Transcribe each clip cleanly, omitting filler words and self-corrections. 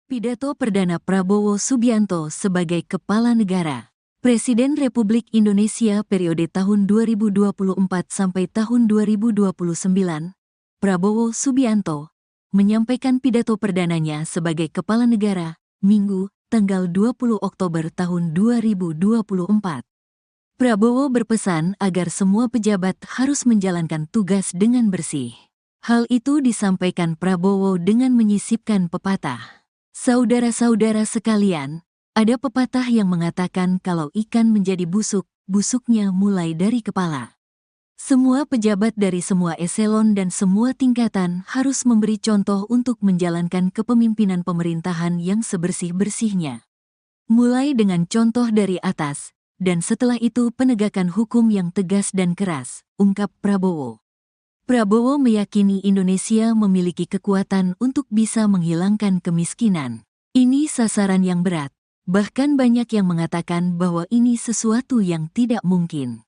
Pidato Perdana Prabowo Subianto sebagai Kepala Negara. Presiden Republik Indonesia periode tahun 2024 sampai tahun 2029, Prabowo Subianto, menyampaikan pidato perdananya sebagai Kepala Negara, Minggu, tanggal 20 Oktober tahun 2024. Prabowo berpesan agar semua pejabat harus menjalankan tugas dengan bersih. Hal itu disampaikan Prabowo dengan menyisipkan pepatah. Saudara-saudara sekalian, ada pepatah yang mengatakan kalau ikan menjadi busuk, busuknya mulai dari kepala. Semua pejabat dari semua eselon dan semua tingkatan harus memberi contoh untuk menjalankan kepemimpinan pemerintahan yang sebersih-bersihnya. Mulai dengan contoh dari atas, dan setelah itu penegakan hukum yang tegas dan keras, ungkap Prabowo. Prabowo meyakini Indonesia memiliki kekuatan untuk bisa menghilangkan kemiskinan. Ini sasaran yang berat, bahkan banyak yang mengatakan bahwa ini sesuatu yang tidak mungkin.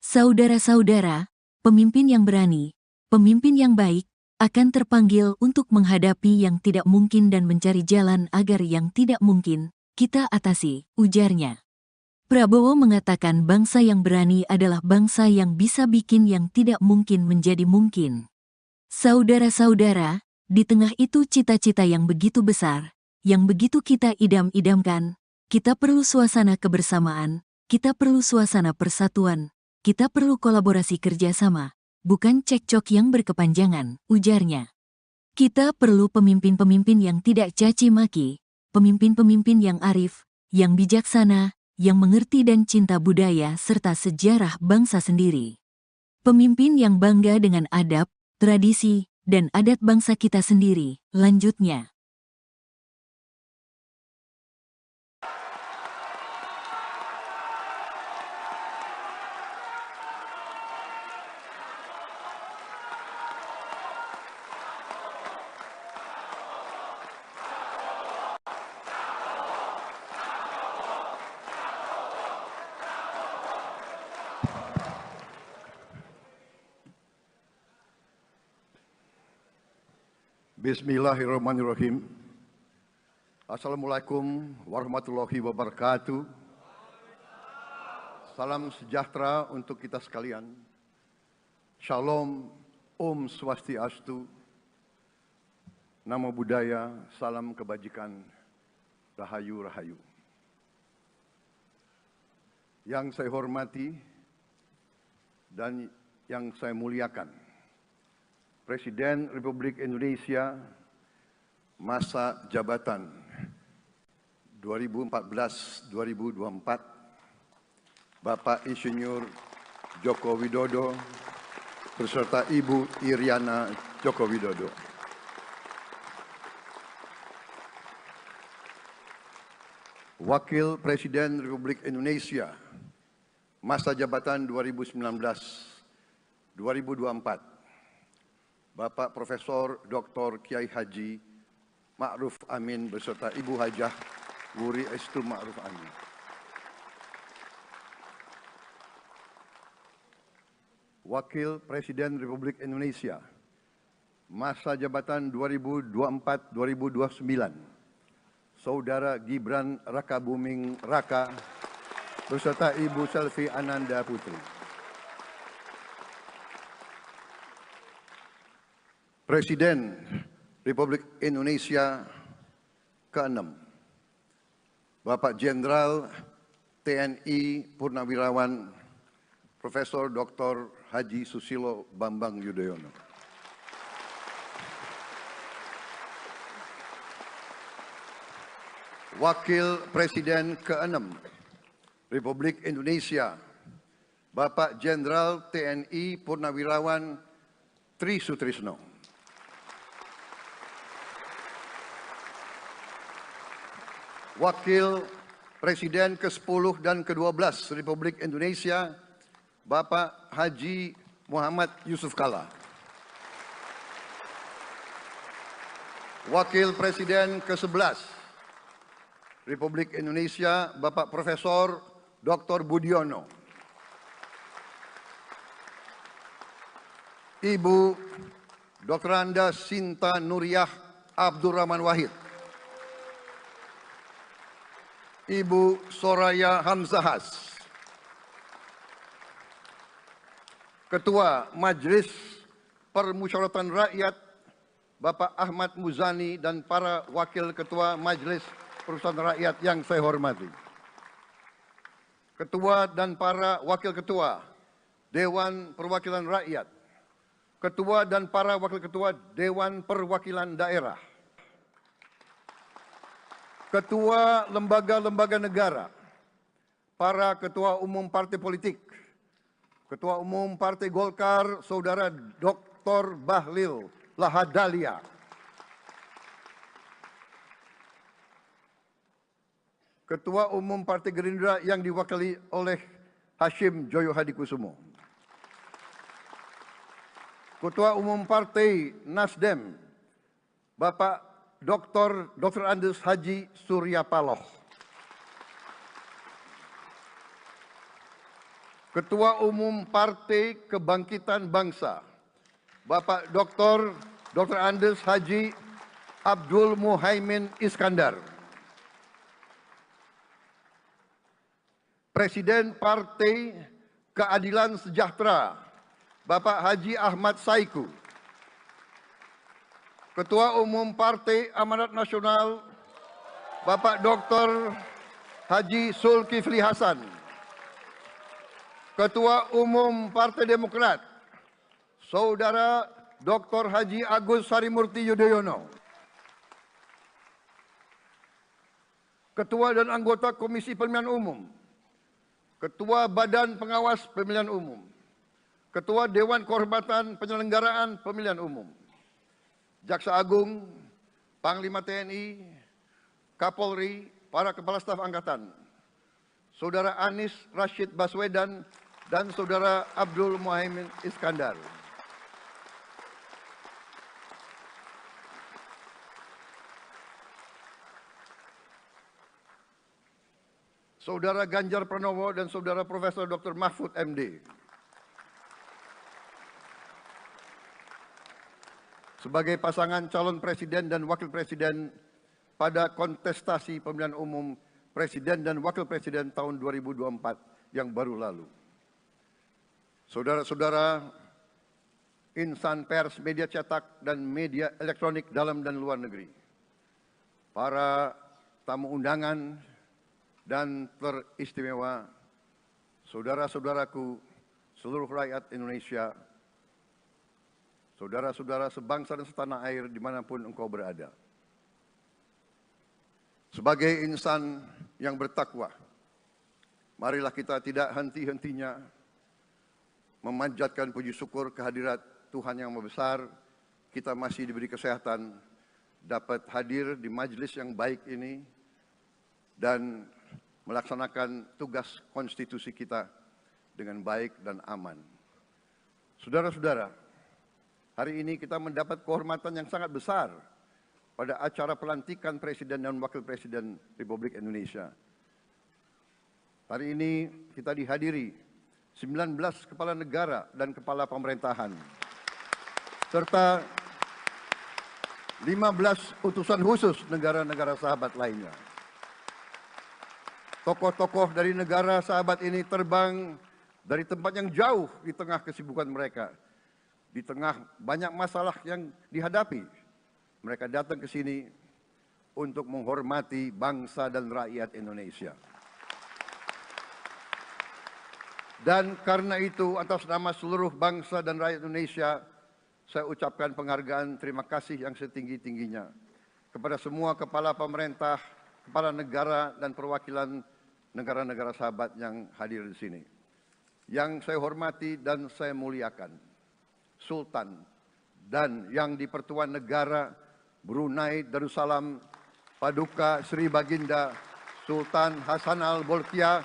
Saudara-saudara, pemimpin yang berani, pemimpin yang baik, akan terpanggil untuk menghadapi yang tidak mungkin dan mencari jalan agar yang tidak mungkin kita atasi, ujarnya. Prabowo mengatakan bangsa yang berani adalah bangsa yang bisa bikin yang tidak mungkin menjadi mungkin. Saudara-saudara, di tengah itu cita-cita yang begitu besar, yang begitu kita idam-idamkan, kita perlu suasana kebersamaan, kita perlu suasana persatuan, kita perlu kolaborasi kerjasama, bukan cekcok yang berkepanjangan, ujarnya. Kita perlu pemimpin-pemimpin yang tidak caci maki, pemimpin-pemimpin yang arif, yang bijaksana, yang mengerti dan cinta budaya serta sejarah bangsa sendiri. Pemimpin yang bangga dengan adab, tradisi, dan adat bangsa kita sendiri, lanjutnya. Bismillahirrahmanirrahim. Assalamualaikum warahmatullahi wabarakatuh. Salam sejahtera untuk kita sekalian. Shalom, Om Swastiastu, Namo Buddhaya, salam kebajikan, Rahayu Rahayu. Yang saya hormati dan yang saya muliakan, Presiden Republik Indonesia masa jabatan 2014-2024, Bapak Insinyur Joko Widodo beserta Ibu Iriana Joko Widodo. Wakil Presiden Republik Indonesia masa jabatan 2019-2024, Bapak Profesor Dr. Kiai Haji Ma'ruf Amin beserta Ibu Hajah Wuri Estu Ma'ruf Amin. Wakil Presiden Republik Indonesia masa jabatan 2024-2029, Saudara Gibran Rakabuming Raka beserta Ibu Selvi Ananda Putri. Presiden Republik Indonesia ke-6, Bapak Jenderal TNI Purnawirawan Profesor Dr. Haji Susilo Bambang Yudhoyono. Wakil Presiden ke-6 Republik Indonesia, Bapak Jenderal TNI Purnawirawan Tri Sutrisno. Wakil Presiden ke-10 dan ke-12 Republik Indonesia, Bapak Haji Muhammad Yusuf Kalla. Wakil Presiden ke-11 Republik Indonesia, Bapak Profesor Dr. Budiono. Ibu Dr. Anda Sinta Nuriyah Abdurrahman Wahid. Ibu Soraya Hamzahas. Ketua Majelis Permusyawaratan Rakyat Bapak Ahmad Muzani dan para Wakil Ketua Majelis Permusyawaratan Rakyat yang saya hormati. Ketua dan para Wakil Ketua Dewan Perwakilan Rakyat, Ketua dan para Wakil Ketua Dewan Perwakilan Daerah, Ketua lembaga-lembaga negara, para Ketua Umum Partai Politik, Ketua Umum Partai Golkar, Saudara Dr. Bahlil Lahadalia, Ketua Umum Partai Gerindra yang diwakili oleh Hashim Joyo Hadikusumo, Ketua Umum Partai Nasdem, Bapak Dr. Andes Haji Surya Paloh, Ketua Umum Partai Kebangkitan Bangsa, Bapak Dr. Andes Haji Abdul Muhaimin Iskandar, Presiden Partai Keadilan Sejahtera, Bapak Haji Ahmad Saiku, Ketua Umum Partai Amanat Nasional, Bapak Dr. Haji Zulkifli Hasan, Ketua Umum Partai Demokrat, Saudara Dr. Haji Agus Harimurti Yudhoyono, Ketua dan anggota Komisi Pemilihan Umum, Ketua Badan Pengawas Pemilihan Umum, Ketua Dewan Kehormatan Penyelenggaraan Pemilihan Umum, Jaksa Agung, Panglima TNI, Kapolri, para Kepala Staf Angkatan, Saudara Anies Rashid Baswedan, dan Saudara Abdul Muhaimin Iskandar. Saudara Ganjar Pranowo dan Saudara Profesor Dr. Mahfud MD. Sebagai pasangan calon presiden dan wakil presiden pada kontestasi pemilihan umum presiden dan wakil presiden tahun 2024 yang baru lalu. Saudara-saudara insan pers, media cetak, dan media elektronik dalam dan luar negeri, para tamu undangan dan teristimewa, saudara-saudaraku, seluruh rakyat Indonesia, saudara-saudara sebangsa dan setanah air dimanapun engkau berada. Sebagai insan yang bertakwa, marilah kita tidak henti-hentinya memanjatkan puji syukur kehadirat Tuhan yang Maha Besar. Kita masih diberi kesehatan, dapat hadir di majelis yang baik ini, dan melaksanakan tugas konstitusi kita dengan baik dan aman. Saudara-saudara, hari ini kita mendapat kehormatan yang sangat besar pada acara pelantikan Presiden dan Wakil Presiden Republik Indonesia. Hari ini kita dihadiri 19 kepala negara dan kepala pemerintahan, serta 15 utusan khusus negara-negara sahabat lainnya. Tokoh-tokoh dari negara sahabat ini terbang dari tempat yang jauh di tengah kesibukan mereka. Di tengah banyak masalah yang dihadapi, mereka datang ke sini untuk menghormati bangsa dan rakyat Indonesia. Dan karena itu, atas nama seluruh bangsa dan rakyat Indonesia, saya ucapkan penghargaan terima kasih yang setinggi-tingginya kepada semua kepala pemerintah, kepala negara, dan perwakilan negara-negara sahabat yang hadir di sini. Yang saya hormati dan saya muliakan, Sultan dan yang di Pertuan Negara Brunei Darussalam Paduka Sri Baginda Sultan Hasan Al-Bolkiah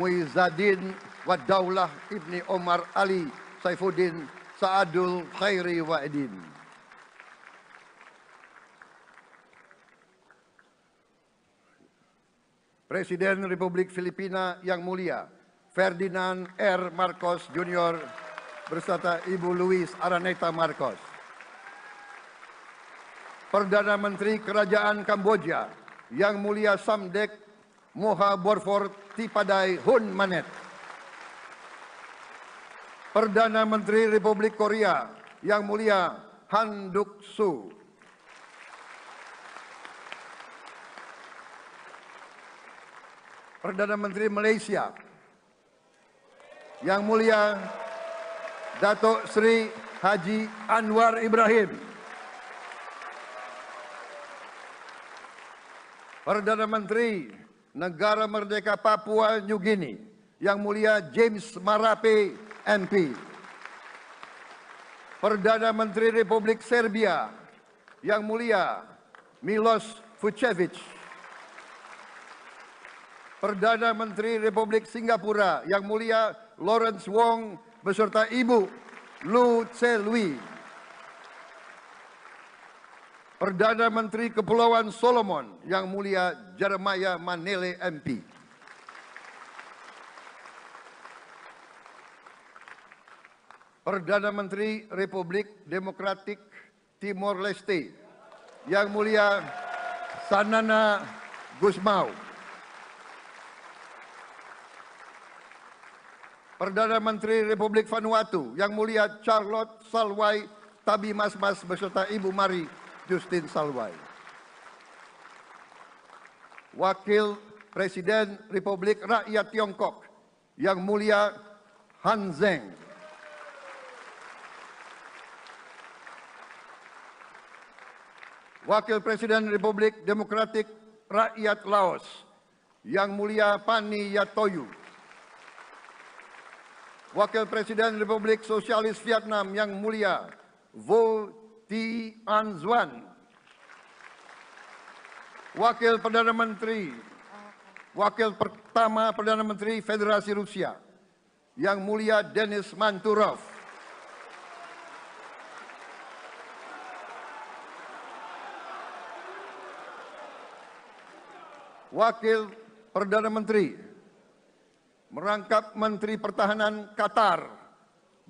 Muizzaddin Wadaulah Ibni Omar Ali Saifuddin Saadul Khairi Wa'idin. Presiden Republik Filipina yang mulia Ferdinand R. Marcos Jr. beserta Ibu Luis Araneta Marcos. Perdana Menteri Kerajaan Kamboja yang mulia Samdech Moha Borfor Tipadai Hun Manet. Perdana Menteri Republik Korea Yang Mulia Han Duck-soo. Perdana Menteri Malaysia Yang Mulia Datuk Seri Haji Anwar Ibrahim. Perdana Menteri Negara Merdeka Papua New Guinea Yang Mulia James Marape MP. Perdana Menteri Republik Serbia Yang Mulia Milos Vucevic. Perdana Menteri Republik Singapura Yang Mulia Lawrence Wong beserta Ibu Lu Tse Lui. Perdana Menteri Kepulauan Solomon Yang Mulia Jeremiah Manele MP. Perdana Menteri Republik Demokratik Timor Leste Yang Mulia Sanana Gusmao. Perdana Menteri Republik Vanuatu Yang Mulia Charlotte Salwai Tabimasmas beserta Ibu Mari Justin Salwai. Wakil Presiden Republik Rakyat Tiongkok Yang Mulia Han Zheng. Wakil Presiden Republik Demokratik Rakyat Laos Yang Mulia Pani Yatoyu. Wakil Presiden Republik Sosialis Vietnam Yang Mulia Vo Thi An Xuan. Wakil pertama Perdana Menteri Federasi Rusia Yang Mulia Denis Manturov. Wakil Perdana Menteri merangkap Menteri Pertahanan Qatar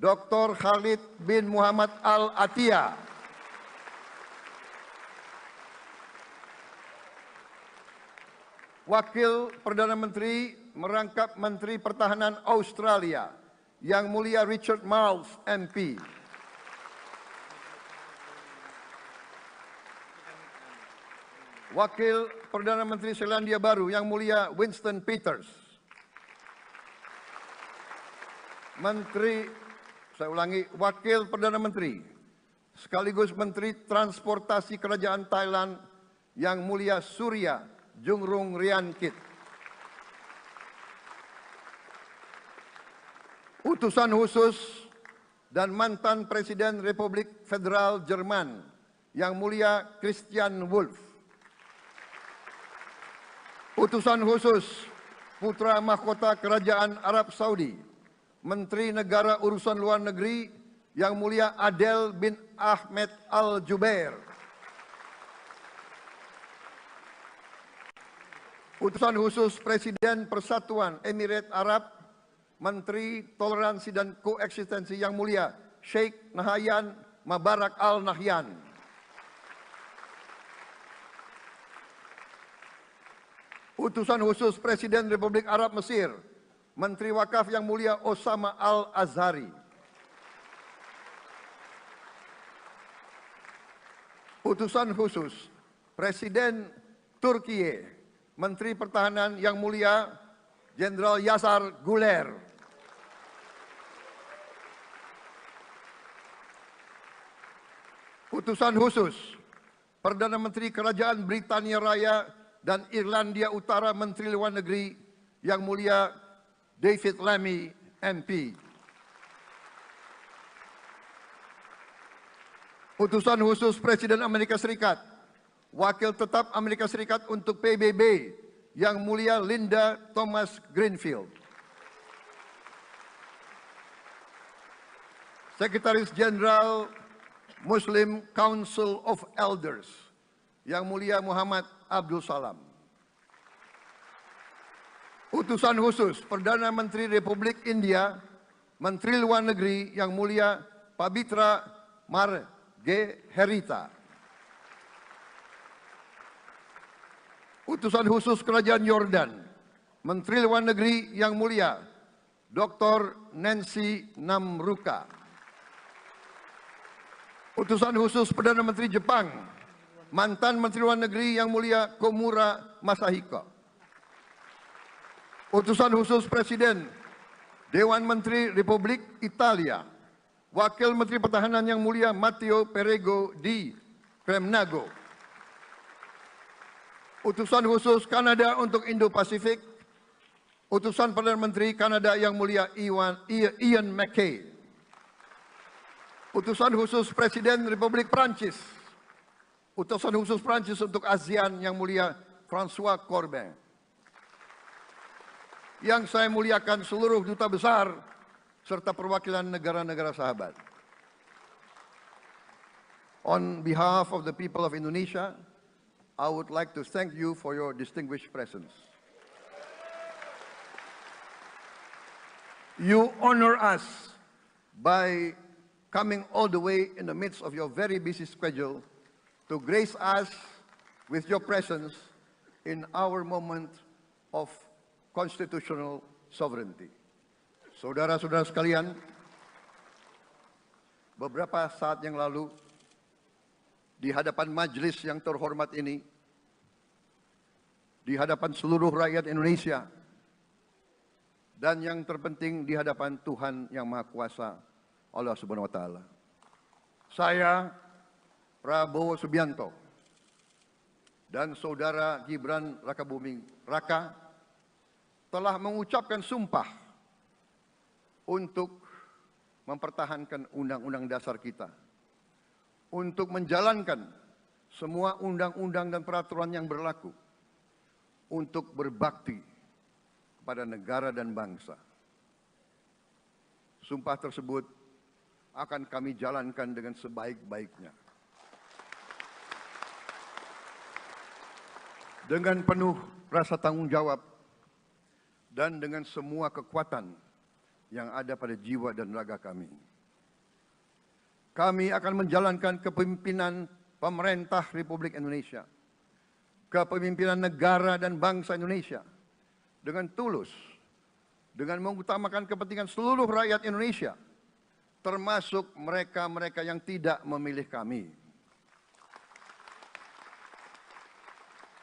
Dr. Khalid bin Muhammad Al Attiyah. Wakil Perdana Menteri merangkap Menteri Pertahanan Australia Yang Mulia Richard Marles MP. Wakil Perdana Menteri Selandia Baru Yang Mulia Winston Peters. Wakil Perdana Menteri sekaligus Menteri Transportasi Kerajaan Thailand Yang Mulia Surya Jungrung Riankit. Utusan khusus dan mantan Presiden Republik Federal Jerman Yang Mulia Christian Wulff. Utusan khusus Putra Mahkota Kerajaan Arab Saudi Menteri Negara Urusan Luar Negeri Yang Mulia Adel bin Ahmed Al Jubair. Utusan khusus Presiden Persatuan Emirat Arab Menteri Toleransi dan Koeksistensi Yang Mulia Sheikh Nahyan Mubarak Al Nahyan. Utusan khusus Presiden Republik Arab Mesir Menteri Wakaf Yang Mulia Osama Al-Azhari. Utusan khusus Presiden Turkiye Menteri Pertahanan Yang Mulia Jenderal Yasar Guler. Utusan khusus Perdana Menteri Kerajaan Britania Raya dan Irlandia Utara Menteri Luar Negeri Yang Mulia David Lammy MP. Utusan khusus Presiden Amerika Serikat Wakil Tetap Amerika Serikat untuk PBB Yang Mulia Linda Thomas Greenfield. Sekretaris Jenderal Muslim Council of Elders Yang Mulia Muhammad Abdul Salam. Utusan khusus Perdana Menteri Republik India Menteri Luar Negeri Yang Mulia Pabitra Margherita. Utusan khusus Kerajaan Yordan Menteri Luar Negeri Yang Mulia Dr. Nancy Namruka, Utusan Khusus Perdana Menteri Jepang, mantan Menteri Luar Negeri Yang Mulia Komura Masahiko, Utusan Khusus Presiden Dewan Menteri Republik Italia, Wakil Menteri Pertahanan Yang Mulia Matteo Perego di Kremnago, Utusan Khusus Kanada untuk Indo-Pasifik, Utusan Perdana Menteri Kanada Yang Mulia Ian MacKay, Utusan Khusus Presiden Republik Prancis, Utusan Khusus Prancis untuk ASEAN Yang Mulia François Corbin. Yang saya muliakan seluruh duta besar serta perwakilan negara-negara sahabat. On behalf of the people of Indonesia, I would like to thank you for your distinguished presence. You honor us by coming all the way in the midst of your very busy schedule to grace us with your presence in our moment of constitutional sovereignty. Saudara-saudara sekalian, beberapa saat yang lalu di hadapan majelis yang terhormat ini, di hadapan seluruh rakyat Indonesia, dan yang terpenting di hadapan Tuhan Yang Maha Kuasa, Allah Subhanahu wa Ta'ala, saya, Prabowo Subianto, dan Saudara Gibran Rakabuming Raka telah mengucapkan sumpah untuk mempertahankan Undang-Undang Dasar kita, untuk menjalankan semua undang-undang dan peraturan yang berlaku, untuk berbakti kepada negara dan bangsa. Sumpah tersebut akan kami jalankan dengan sebaik-baiknya, dengan penuh rasa tanggung jawab dan dengan semua kekuatan yang ada pada jiwa dan raga kami. Kami akan menjalankan kepemimpinan pemerintah Republik Indonesia, kepemimpinan negara dan bangsa Indonesia dengan tulus, dengan mengutamakan kepentingan seluruh rakyat Indonesia, termasuk mereka-mereka yang tidak memilih kami.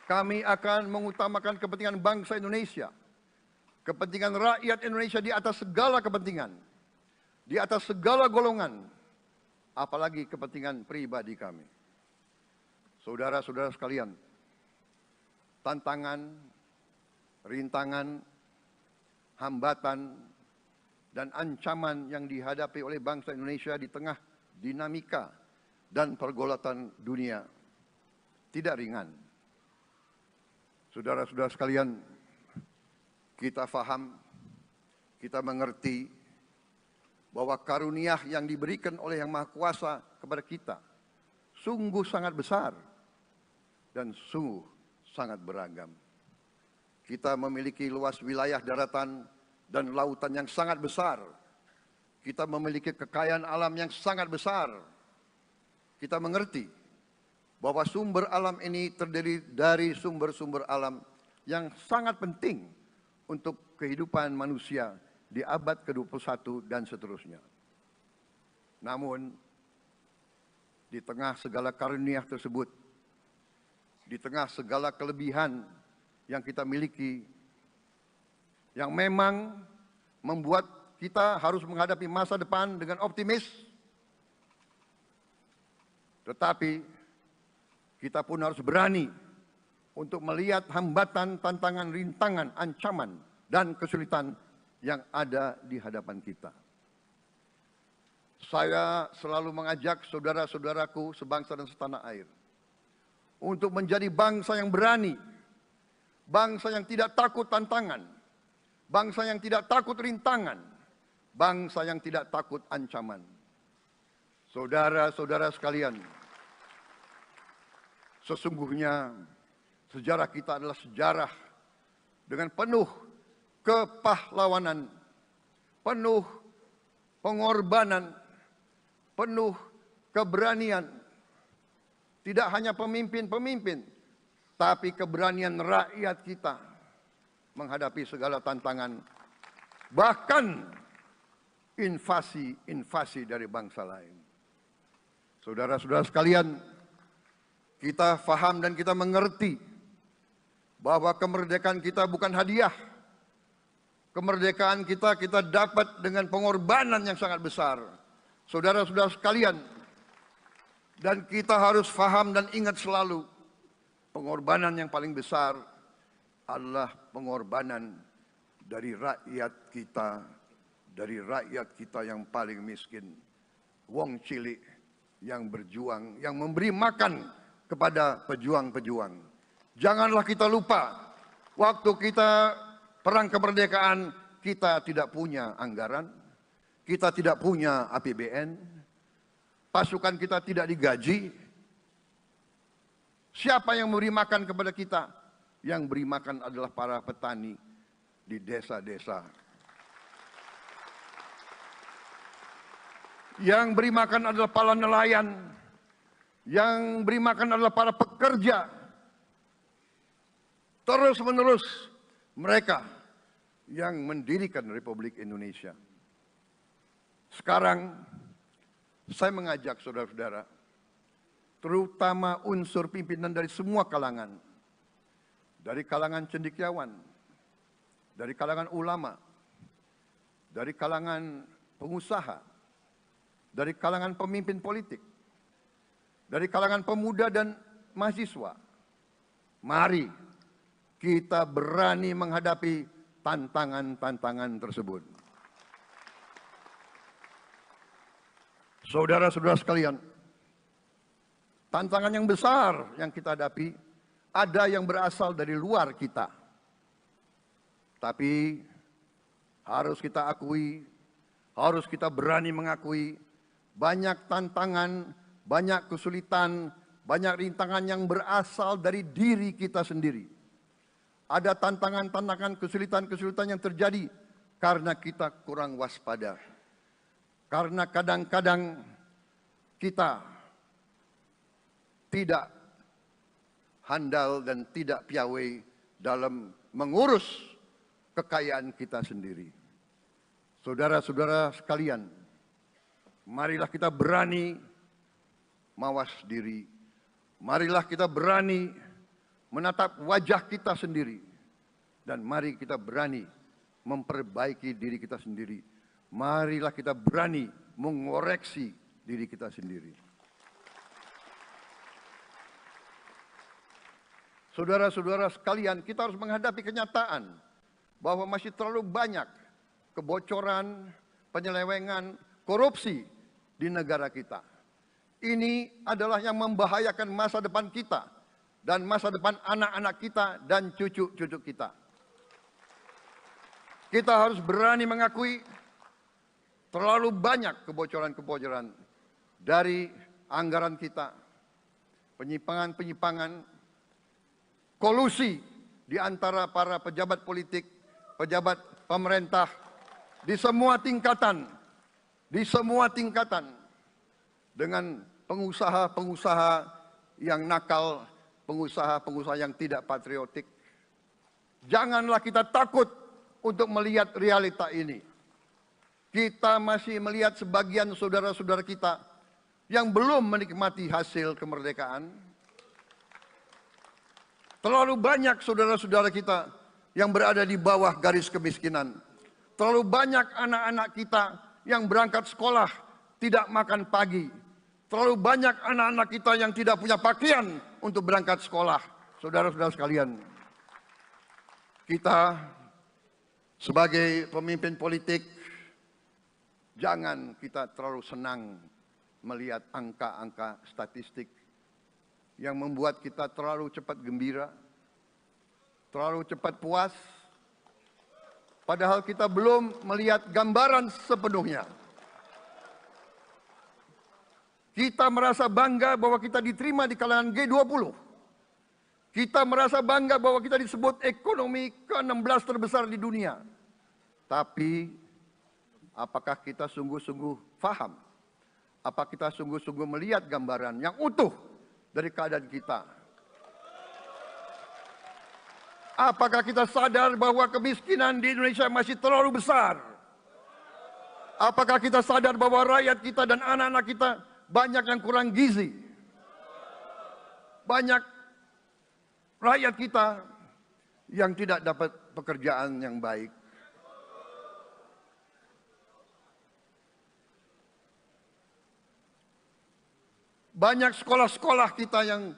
Kami akan mengutamakan kepentingan bangsa Indonesia, kepentingan rakyat Indonesia di atas segala kepentingan, di atas segala golongan, apalagi kepentingan pribadi kami. Saudara-saudara sekalian, tantangan, rintangan, hambatan, dan ancaman yang dihadapi oleh bangsa Indonesia di tengah dinamika dan pergolatan dunia tidak ringan. Saudara-saudara sekalian, kita faham, kita mengerti bahwa karunia yang diberikan oleh Yang Maha Kuasa kepada kita sungguh sangat besar dan sungguh sangat beragam. Kita memiliki luas wilayah daratan dan lautan yang sangat besar. Kita memiliki kekayaan alam yang sangat besar. Kita mengerti bahwa sumber alam ini terdiri dari sumber-sumber alam yang sangat penting untuk kehidupan manusia di abad ke-21 dan seterusnya. Namun, di tengah segala karunia tersebut, di tengah segala kelebihan yang kita miliki, yang memang membuat kita harus menghadapi masa depan dengan optimis, tetapi kita pun harus berani untuk melihat hambatan, tantangan, rintangan, ancaman, dan kesulitan yang ada di hadapan kita. Saya selalu mengajak saudara-saudaraku sebangsa dan setanah air untuk menjadi bangsa yang berani, bangsa yang tidak takut tantangan, bangsa yang tidak takut rintangan, bangsa yang tidak takut ancaman. Saudara-saudara sekalian, sesungguhnya sejarah kita adalah sejarah dengan penuh kepahlawanan, penuh pengorbanan, penuh keberanian. Tidak hanya pemimpin-pemimpin, tapi keberanian rakyat kita menghadapi segala tantangan, bahkan invasi dari bangsa lain. Saudara-saudara sekalian, kita faham dan kita mengerti bahwa kemerdekaan kita bukan hadiah. Kemerdekaan kita dapat dengan pengorbanan yang sangat besar. Saudara-saudara sekalian, dan kita harus faham dan ingat selalu, pengorbanan yang paling besar adalah pengorbanan dari rakyat kita yang paling miskin. Wong cilik yang berjuang, yang memberi makan kepada pejuang-pejuang. Janganlah kita lupa, waktu kita perang kemerdekaan, kita tidak punya anggaran, kita tidak punya APBN, pasukan kita tidak digaji. Siapa yang memberi makan kepada kita? Yang beri makan adalah para petani di desa-desa. Yang beri makan adalah para nelayan. Yang beri makan adalah para pekerja. Terus-menerus mereka yang mendirikan Republik Indonesia. Sekarang saya mengajak saudara-saudara, terutama unsur pimpinan dari semua kalangan, dari kalangan cendekiawan, dari kalangan ulama, dari kalangan pengusaha, dari kalangan pemimpin politik, dari kalangan pemuda dan mahasiswa. Mari kita berani menghadapi tantangan-tantangan tersebut. Saudara-saudara sekalian, tantangan yang besar yang kita hadapi ada yang berasal dari luar kita. Tapi harus kita akui, harus kita berani mengakui, banyak tantangan, banyak kesulitan, banyak rintangan yang berasal dari diri kita sendiri. Ada tantangan-tantangan, kesulitan-kesulitan yang terjadi karena kita kurang waspada. Karena kadang-kadang kita tidak handal dan tidak piawai dalam mengurus kekayaan kita sendiri. Saudara-saudara sekalian, marilah kita berani mawas diri. Marilah kita berani menatap wajah kita sendiri. Dan mari kita berani memperbaiki diri kita sendiri. Marilah kita berani mengoreksi diri kita sendiri. Saudara-saudara sekalian, kita harus menghadapi kenyataan bahwa masih terlalu banyak kebocoran, penyelewengan, korupsi di negara kita. Ini adalah yang membahayakan masa depan kita dan masa depan anak-anak kita dan cucu-cucu kita. Kita harus berani mengakui terlalu banyak kebocoran-kebocoran dari anggaran kita, penyimpangan-penyimpangan, kolusi di antara para pejabat politik, pejabat pemerintah di semua tingkatan dengan pengusaha-pengusaha yang nakal, pengusaha-pengusaha yang tidak patriotik. Janganlah kita takut untuk melihat realita ini. Kita masih melihat sebagian saudara-saudara kita yang belum menikmati hasil kemerdekaan. Terlalu banyak saudara-saudara kita yang berada di bawah garis kemiskinan. Terlalu banyak anak-anak kita yang berangkat sekolah tidak makan pagi. Terlalu banyak anak-anak kita yang tidak punya pakaian untuk berangkat sekolah. Saudara-saudara sekalian, kita sebagai pemimpin politik, jangan kita terlalu senang melihat angka-angka statistik yang membuat kita terlalu cepat gembira, terlalu cepat puas, padahal kita belum melihat gambaran sepenuhnya. Kita merasa bangga bahwa kita diterima di kalangan G20. Kita merasa bangga bahwa kita disebut ekonomi ke-16 terbesar di dunia. Tapi, apakah kita sungguh-sungguh faham? Apa kita sungguh-sungguh melihat gambaran yang utuh dari keadaan kita? Apakah kita sadar bahwa kemiskinan di Indonesia masih terlalu besar? Apakah kita sadar bahwa rakyat kita dan anak-anak kita banyak yang kurang gizi? Banyak rakyat kita yang tidak dapat pekerjaan yang baik. Banyak sekolah-sekolah kita yang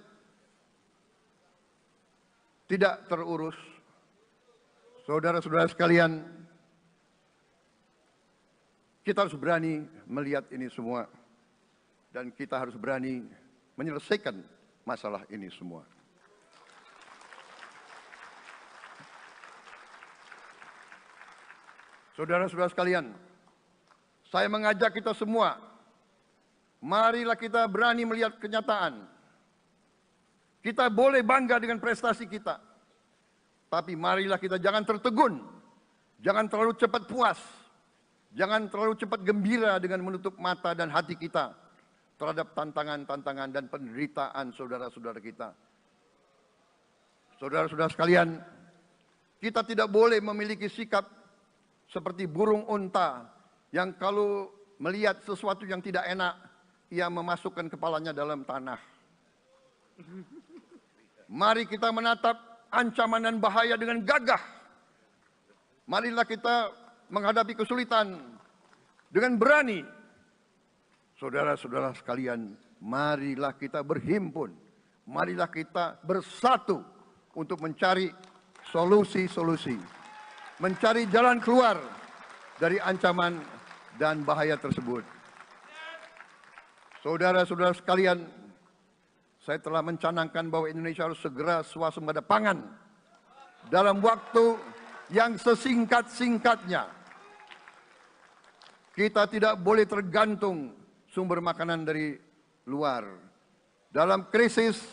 tidak terurus. Saudara-saudara sekalian, kita harus berani melihat ini semua. Dan kita harus berani menyelesaikan masalah ini semua. Saudara-saudara sekalian, saya mengajak kita semua, marilah kita berani melihat kenyataan. Kita boleh bangga dengan prestasi kita. Tapi marilah kita jangan tertegun. Jangan terlalu cepat puas. Jangan terlalu cepat gembira dengan menutup mata dan hati kita terhadap tantangan-tantangan dan penderitaan saudara-saudara kita. Saudara-saudara sekalian, kita tidak boleh memiliki sikap seperti burung unta yang kalau melihat sesuatu yang tidak enak, ia memasukkan kepalanya dalam tanah. Mari kita menatap ancaman dan bahaya dengan gagah. Marilah kita menghadapi kesulitan dengan berani. Saudara-saudara sekalian, marilah kita berhimpun. Marilah kita bersatu untuk mencari solusi-solusi. Mencari jalan keluar dari ancaman dan bahaya tersebut. Saudara-saudara sekalian, saya telah mencanangkan bahwa Indonesia harus segera swasembada pangan dalam waktu yang sesingkat-singkatnya. Kita tidak boleh tergantung sumber makanan dari luar. Dalam krisis,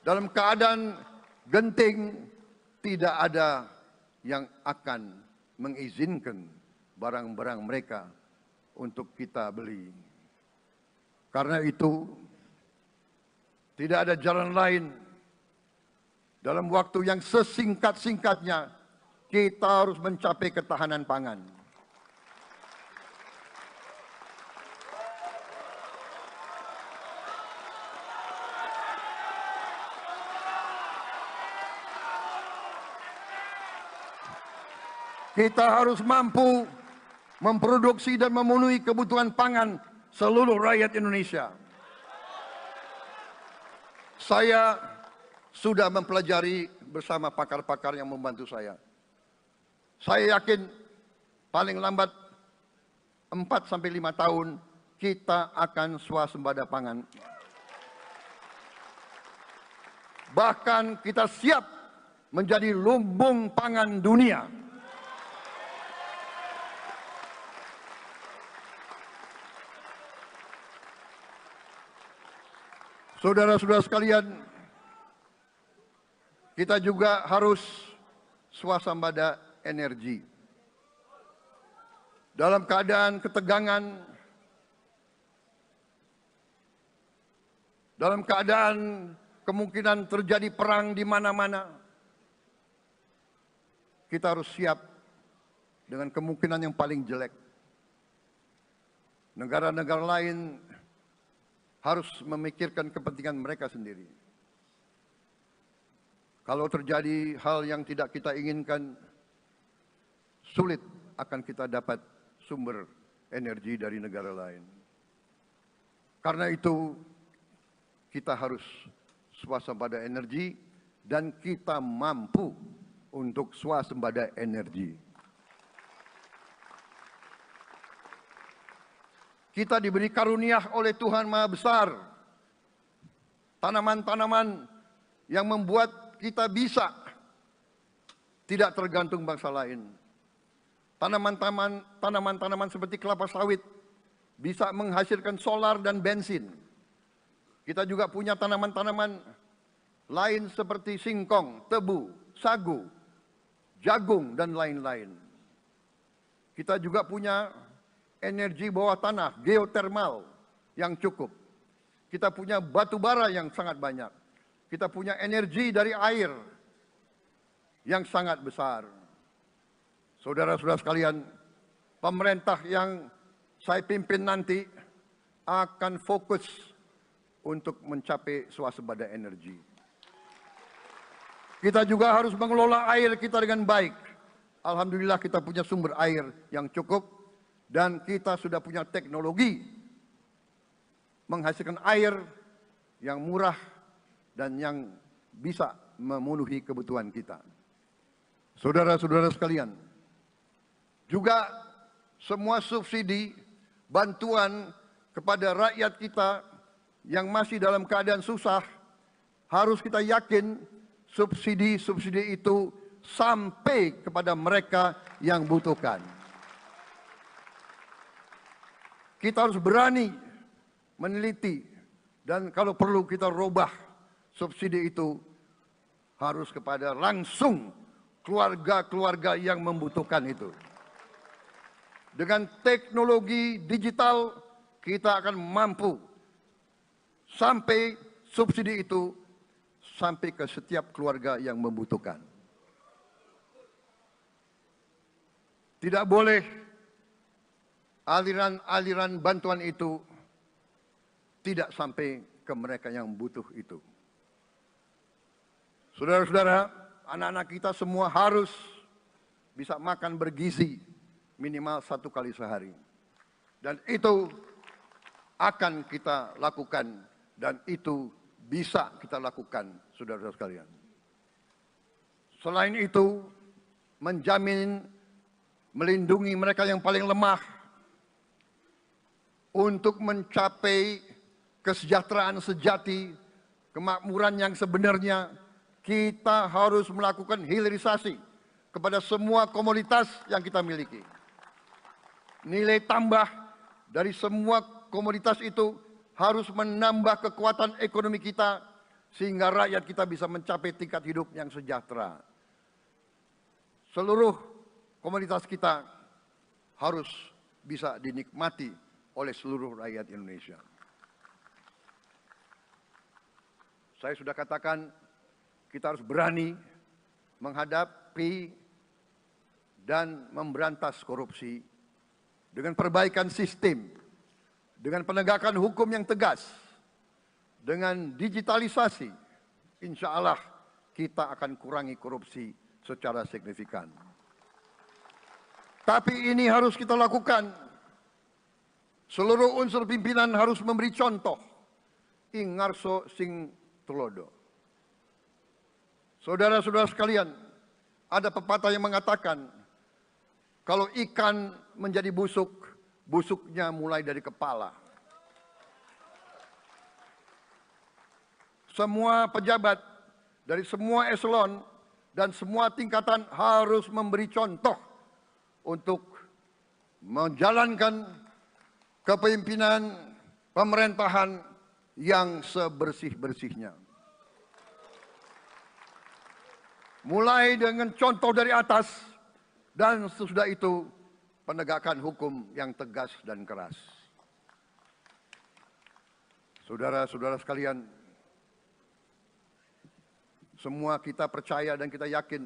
dalam keadaan genting, tidak ada yang akan mengizinkan barang-barang mereka untuk kita beli. Karena itu, tidak ada jalan lain. Dalam waktu yang sesingkat-singkatnya, kita harus mencapai ketahanan pangan. Kita harus mampu memproduksi dan memenuhi kebutuhan pangan seluruh rakyat Indonesia. Saya sudah mempelajari bersama pakar-pakar yang membantu saya. Saya yakin paling lambat 4-5 tahun kita akan swasembada pangan. Bahkan kita siap menjadi lumbung pangan dunia. Saudara-saudara sekalian, kita juga harus swasembada energi. Dalam keadaan ketegangan, dalam keadaan kemungkinan terjadi perang di mana-mana, kita harus siap dengan kemungkinan yang paling jelek. Negara-negara lain harus memikirkan kepentingan mereka sendiri. Kalau terjadi hal yang tidak kita inginkan, sulit akan kita dapat sumber energi dari negara lain. Karena itu, kita harus swasembada energi dan kita mampu untuk swasembada energi. Kita diberi karunia oleh Tuhan Maha Besar. Tanaman-tanaman yang membuat kita bisa tidak tergantung bangsa lain. Tanaman-tanaman seperti kelapa sawit bisa menghasilkan solar dan bensin. Kita juga punya tanaman-tanaman lain seperti singkong, tebu, sagu, jagung, dan lain-lain. Kita juga punya energi bawah tanah, geotermal yang cukup. Kita punya batu bara yang sangat banyak. Kita punya energi dari air. yang sangat besar. Saudara-saudara sekalian, pemerintah yang saya pimpin nanti akan fokus untuk mencapai swasembada energi. Kita juga harus mengelola air kita dengan baik. Alhamdulillah kita punya sumber air yang cukup dan kita sudah punya teknologi menghasilkan air yang murah dan yang bisa memenuhi kebutuhan kita. Saudara-saudara sekalian, juga semua subsidi, bantuan kepada rakyat kita yang masih dalam keadaan susah, harus kita yakin subsidi-subsidi itu sampai kepada mereka yang butuhkan. Kita harus berani meneliti dan kalau perlu kita robah subsidi itu harus kepada langsung keluarga-keluarga yang membutuhkan itu. Dengan teknologi digital kita akan mampu sampai subsidi itu sampai ke setiap keluarga yang membutuhkan. Tidak boleh aliran-aliran bantuan itu tidak sampai ke mereka yang butuh itu. Saudara-saudara, anak-anak kita semua harus bisa makan bergizi minimal 1 kali sehari. Dan itu akan kita lakukan dan itu bisa kita lakukan, saudara-saudara sekalian. Selain itu, menjamin, melindungi mereka yang paling lemah untuk mencapai kesejahteraan sejati, kemakmuran yang sebenarnya, kita harus melakukan hilirisasi kepada semua komoditas yang kita miliki. Nilai tambah dari semua komoditas itu harus menambah kekuatan ekonomi kita sehingga rakyat kita bisa mencapai tingkat hidup yang sejahtera. Seluruh komoditas kita harus bisa dinikmati oleh seluruh rakyat Indonesia. Saya sudah katakan kita harus berani menghadapi dan memberantas korupsi dengan perbaikan sistem, dengan penegakan hukum yang tegas, dengan digitalisasi, insya Allah kita akan kurangi korupsi secara signifikan. Tapi ini harus kita lakukan. Seluruh unsur pimpinan harus memberi contoh. Ingarso sing tulodo. Saudara-saudara sekalian, ada pepatah yang mengatakan, kalau ikan menjadi busuk, busuknya mulai dari kepala. Semua pejabat dari semua eselon dan semua tingkatan harus memberi contoh untuk menjalankan kepemimpinan pemerintahan yang sebersih-bersihnya. Mulai dengan contoh dari atas dan sesudah itu penegakan hukum yang tegas dan keras. Saudara-saudara sekalian, semua kita percaya dan kita yakin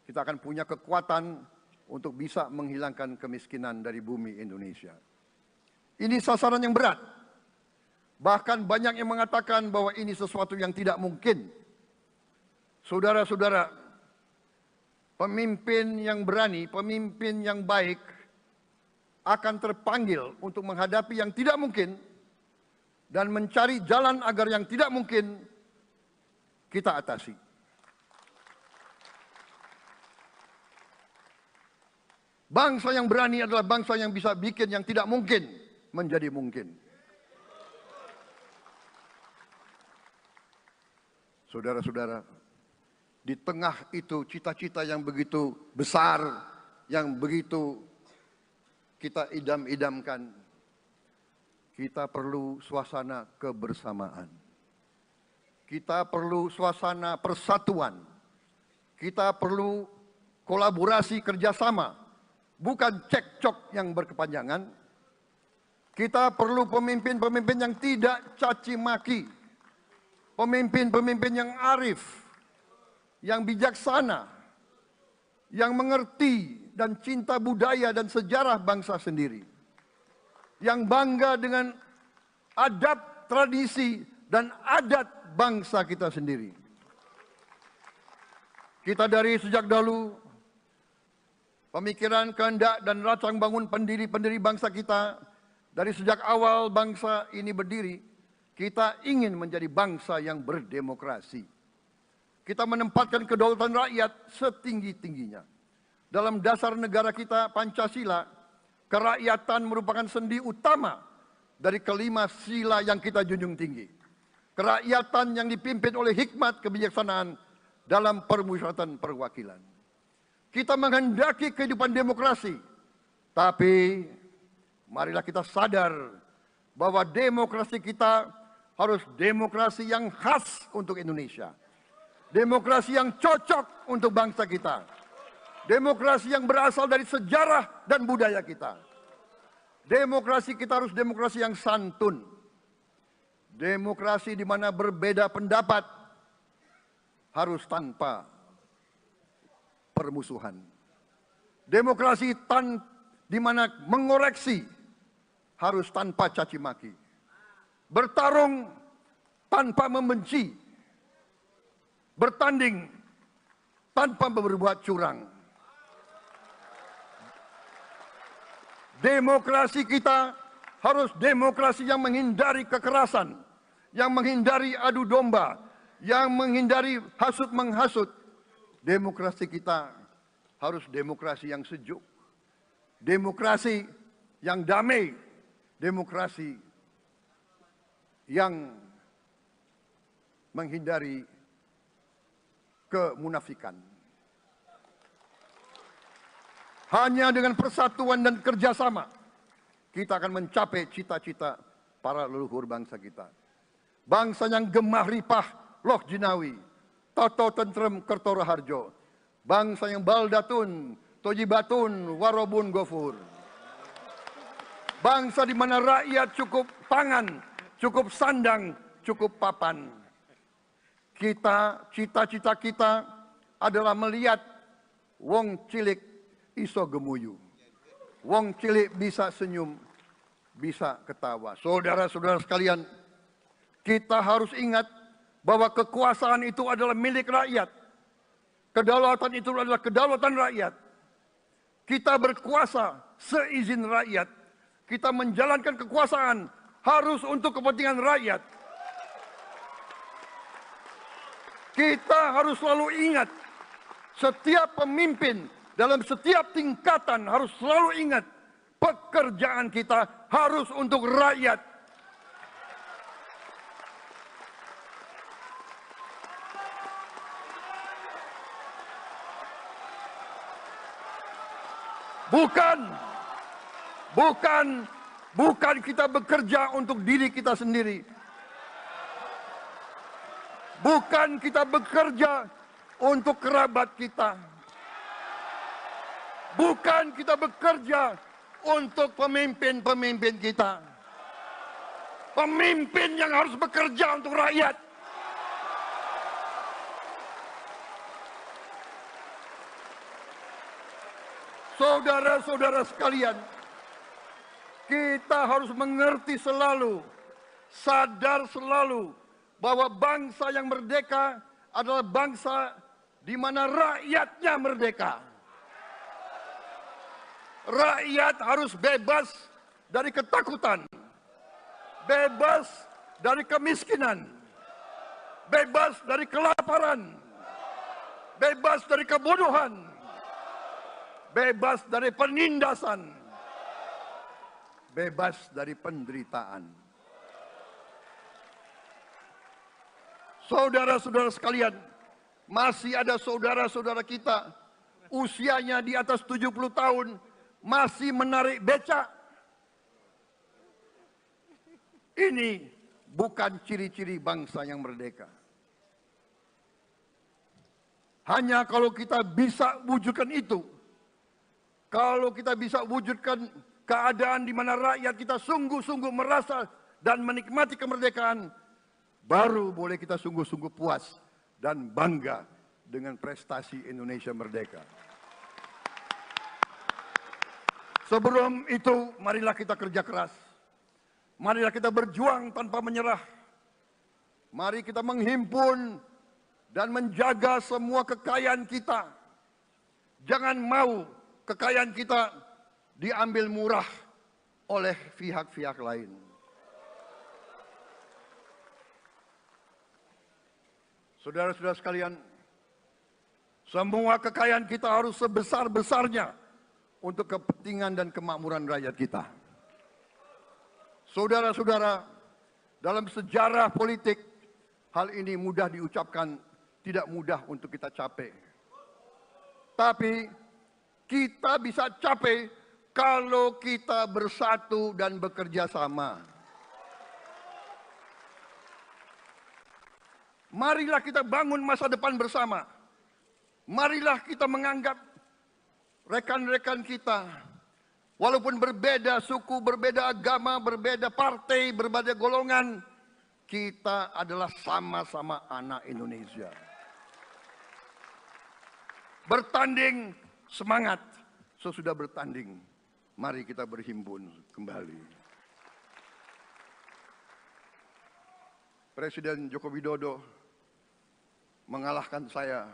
kita akan punya kekuatan untuk bisa menghilangkan kemiskinan dari bumi Indonesia. Ini sasaran yang berat. Bahkan banyak yang mengatakan bahwa ini sesuatu yang tidak mungkin. Saudara-saudara, pemimpin yang berani, pemimpin yang baik akan terpanggil untuk menghadapi yang tidak mungkin dan mencari jalan agar yang tidak mungkin kita atasi. Bangsa yang berani adalah bangsa yang bisa bikin yang tidak mungkin menjadi mungkin. Saudara-saudara, di tengah itu cita-cita yang begitu besar, yang begitu kita idam-idamkan, kita perlu suasana kebersamaan. Kita perlu suasana persatuan. Kita perlu kolaborasi kerjasama, bukan cekcok yang berkepanjangan. Kita perlu pemimpin-pemimpin yang tidak caci maki, pemimpin-pemimpin yang arif, yang bijaksana, yang mengerti dan cinta budaya dan sejarah bangsa sendiri, yang bangga dengan adab, tradisi, dan adat bangsa kita sendiri. Kita dari sejak dahulu, pemikiran, kehendak, dan rancang bangun pendiri-pendiri bangsa kita, dari sejak awal bangsa ini berdiri, kita ingin menjadi bangsa yang berdemokrasi. Kita menempatkan kedaulatan rakyat setinggi-tingginya. Dalam dasar negara kita, Pancasila, kerakyatan merupakan sendi utama dari kelima sila yang kita junjung tinggi. Kerakyatan yang dipimpin oleh hikmat kebijaksanaan dalam permusyawaratan perwakilan. Kita menghendaki kehidupan demokrasi, tapi marilah kita sadar bahwa demokrasi kita harus demokrasi yang khas untuk Indonesia. Demokrasi yang cocok untuk bangsa kita. Demokrasi yang berasal dari sejarah dan budaya kita. Demokrasi kita harus demokrasi yang santun. Demokrasi di mana berbeda pendapat harus tanpa permusuhan. Demokrasi di mana mengoreksi harus tanpa caci maki. Bertarung tanpa membenci. Bertanding tanpa berbuat curang. Demokrasi kita harus demokrasi yang menghindari kekerasan, yang menghindari adu domba, yang menghindari hasut menghasut. Demokrasi kita harus demokrasi yang sejuk, demokrasi yang damai, demokrasi yang menghindari kemunafikan. Hanya dengan persatuan dan kerjasama kita akan mencapai cita-cita para leluhur bangsa kita. Bangsa yang gemah ripah loh jinawi, toto tentrem kertoro harjo. Bangsa yang baldatun, tojibatun, warobun gofur. Bangsa di mana rakyat cukup pangan, cukup sandang, cukup papan. Cita-cita kita adalah melihat wong cilik iso gemuyu. Wong cilik bisa senyum, bisa ketawa. Saudara-saudara sekalian, kita harus ingat bahwa kekuasaan itu adalah milik rakyat. Kedaulatan itu adalah kedaulatan rakyat. Kita berkuasa seizin rakyat. Kita menjalankan kekuasaan harus untuk kepentingan rakyat. Kita harus selalu ingat, setiap pemimpin dalam setiap tingkatan harus selalu ingat, pekerjaan kita harus untuk rakyat. Bukan kita bekerja untuk diri kita sendiri. Bukan kita bekerja untuk kerabat kita. Bukan kita bekerja untuk pemimpin-pemimpin kita. Pemimpin yang harus bekerja untuk rakyat. Saudara-saudara sekalian, kita harus mengerti selalu, sadar selalu, bahwa bangsa yang merdeka adalah bangsa di mana rakyatnya merdeka. Rakyat harus bebas dari ketakutan, bebas dari kemiskinan, bebas dari kelaparan, bebas dari kebodohan, bebas dari penindasan, bebas dari penderitaan. Saudara-saudara sekalian, masih ada saudara-saudara kita usianya di atas 70 tahun masih menarik becak. Ini bukan ciri-ciri bangsa yang merdeka. Hanya kalau kita bisa wujudkan itu, kalau kita bisa wujudkan keadaan di mana rakyat kita sungguh-sungguh merasa dan menikmati kemerdekaan, baru boleh kita sungguh-sungguh puas dan bangga dengan prestasi Indonesia merdeka. Sebelum itu, marilah kita kerja keras. Marilah kita berjuang tanpa menyerah. Mari kita menghimpun dan menjaga semua kekayaan kita. Jangan mau kekayaan kita diambil murah oleh pihak-pihak lain. Saudara-saudara sekalian, semua kekayaan kita harus sebesar-besarnya untuk kepentingan dan kemakmuran rakyat kita. Saudara-saudara, dalam sejarah politik, hal ini mudah diucapkan, tidak mudah untuk kita capai. Tapi kita bisa capai kalau kita bersatu dan bekerja sama. Marilah kita bangun masa depan bersama. Marilah kita menganggap rekan-rekan kita, walaupun berbeda suku, berbeda agama, berbeda partai, berbeda golongan, kita adalah sama-sama anak Indonesia. Bertanding, semangat. Sesudah bertanding, mari kita berhimpun kembali. Presiden Joko Widodo mengalahkan saya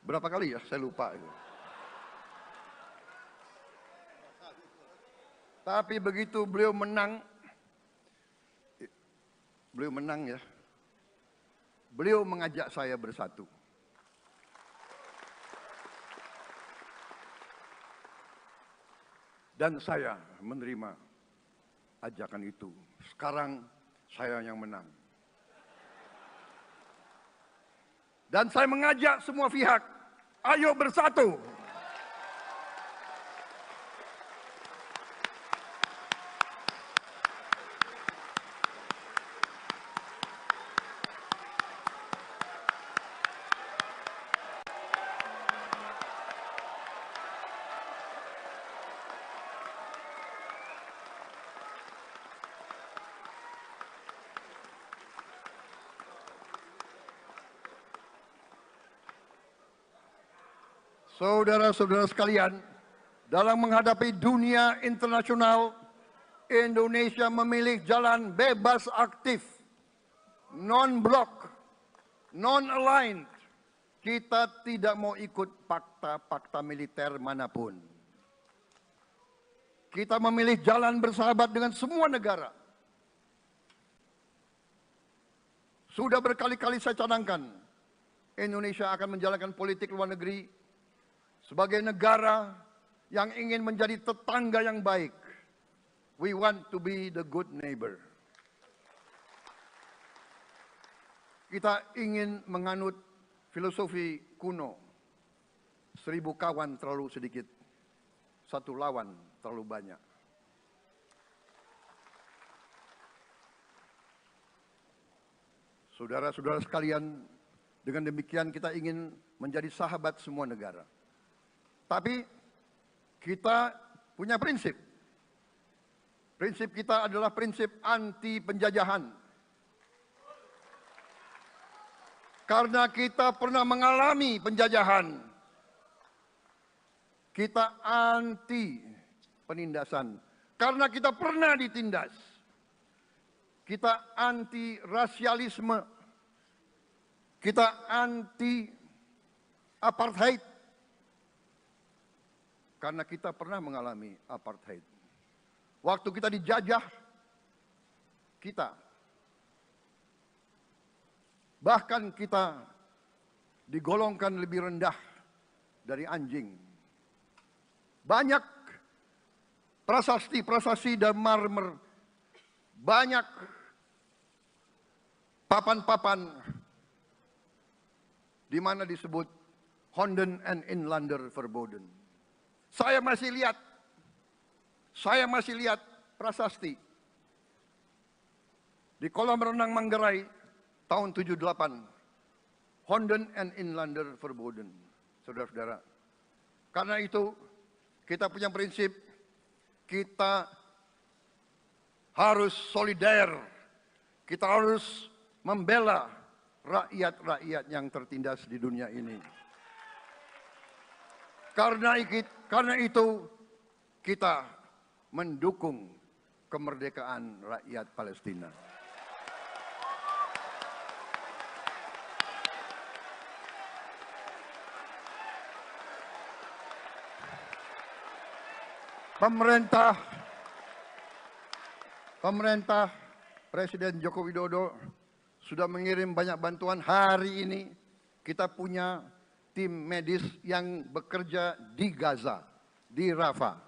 berapa kali ya? Saya lupa. Tapi begitu beliau menang ya. Beliau mengajak saya bersatu. Dan saya menerima ajakan itu. Sekarang saya yang menang. Dan saya mengajak semua pihak, ayo bersatu. Saudara-saudara sekalian, dalam menghadapi dunia internasional, Indonesia memilih jalan bebas aktif, non-blok, non-aligned. Kita tidak mau ikut fakta-fakta militer manapun. Kita memilih jalan bersahabat dengan semua negara. Sudah berkali-kali saya cadangkan, Indonesia akan menjalankan politik luar negeri sebagai negara yang ingin menjadi tetangga yang baik. We want to be the good neighbor. Kita ingin menganut filosofi kuno. 1000 kawan terlalu sedikit, 1 lawan terlalu banyak. Saudara-saudara sekalian, dengan demikian kita ingin menjadi sahabat semua negara. Tapi kita punya prinsip. Prinsip kita adalah prinsip anti penjajahan. Karena kita pernah mengalami penjajahan. Kita anti penindasan. Karena kita pernah ditindas. Kita anti rasialisme. Kita anti apartheid. Karena kita pernah mengalami apartheid. Waktu kita dijajah, bahkan kita digolongkan lebih rendah dari anjing. Banyak prasasti dan marmer, banyak papan-papan di mana disebut Honden en Inlander Verboden. Saya masih lihat prasasti di kolam renang Manggarai tahun 78. Honden en Inlander Verboden, saudara-saudara. Karena itu kita punya prinsip, kita harus solider, kita harus membela rakyat-rakyat yang tertindas di dunia ini. Karena itu kita mendukung kemerdekaan rakyat Palestina. Pemerintah Presiden Joko Widodo sudah mengirim banyak bantuan. Hari ini kita punya tim medis yang bekerja di Gaza, di Rafah,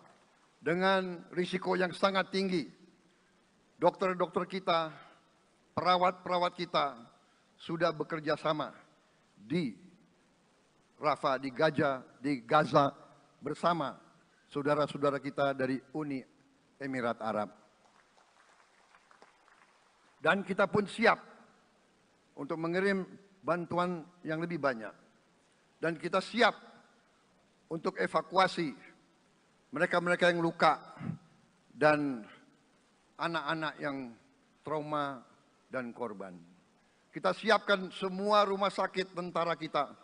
dengan risiko yang sangat tinggi. Dokter-dokter kita, perawat-perawat kita sudah bekerja sama di Rafah, di Gaza bersama saudara-saudara kita dari Uni Emirat Arab. Dan kita pun siap untuk mengirim bantuan yang lebih banyak. Dan kita siap untuk evakuasi mereka-mereka yang luka dan anak-anak yang trauma dan korban. Kita siapkan semua rumah sakit tentara kita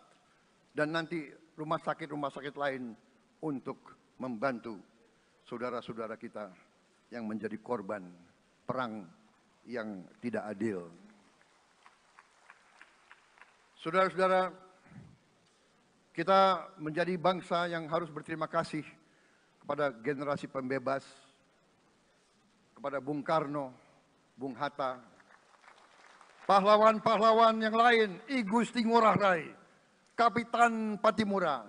dan nanti rumah sakit lain untuk membantu saudara-saudara kita yang menjadi korban perang yang tidak adil. Saudara-saudara, kita menjadi bangsa yang harus berterima kasih kepada generasi pembebas, kepada Bung Karno, Bung Hatta, pahlawan-pahlawan yang lain, I Gusti Ngurah Rai, Kapitan Patimura,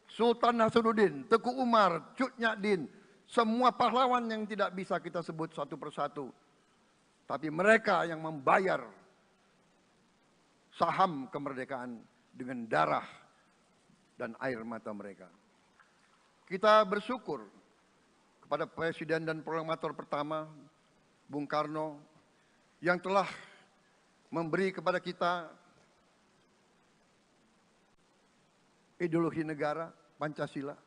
Sultan Hasanuddin, Teku Umar, Cut Nyak semua pahlawan yang tidak bisa kita sebut satu persatu. Tapi mereka yang membayar saham kemerdekaan dengan darah dan air mata mereka. Kita bersyukur kepada Presiden dan Proklamator pertama, Bung Karno, yang telah memberi kepada kita ideologi negara, Pancasila.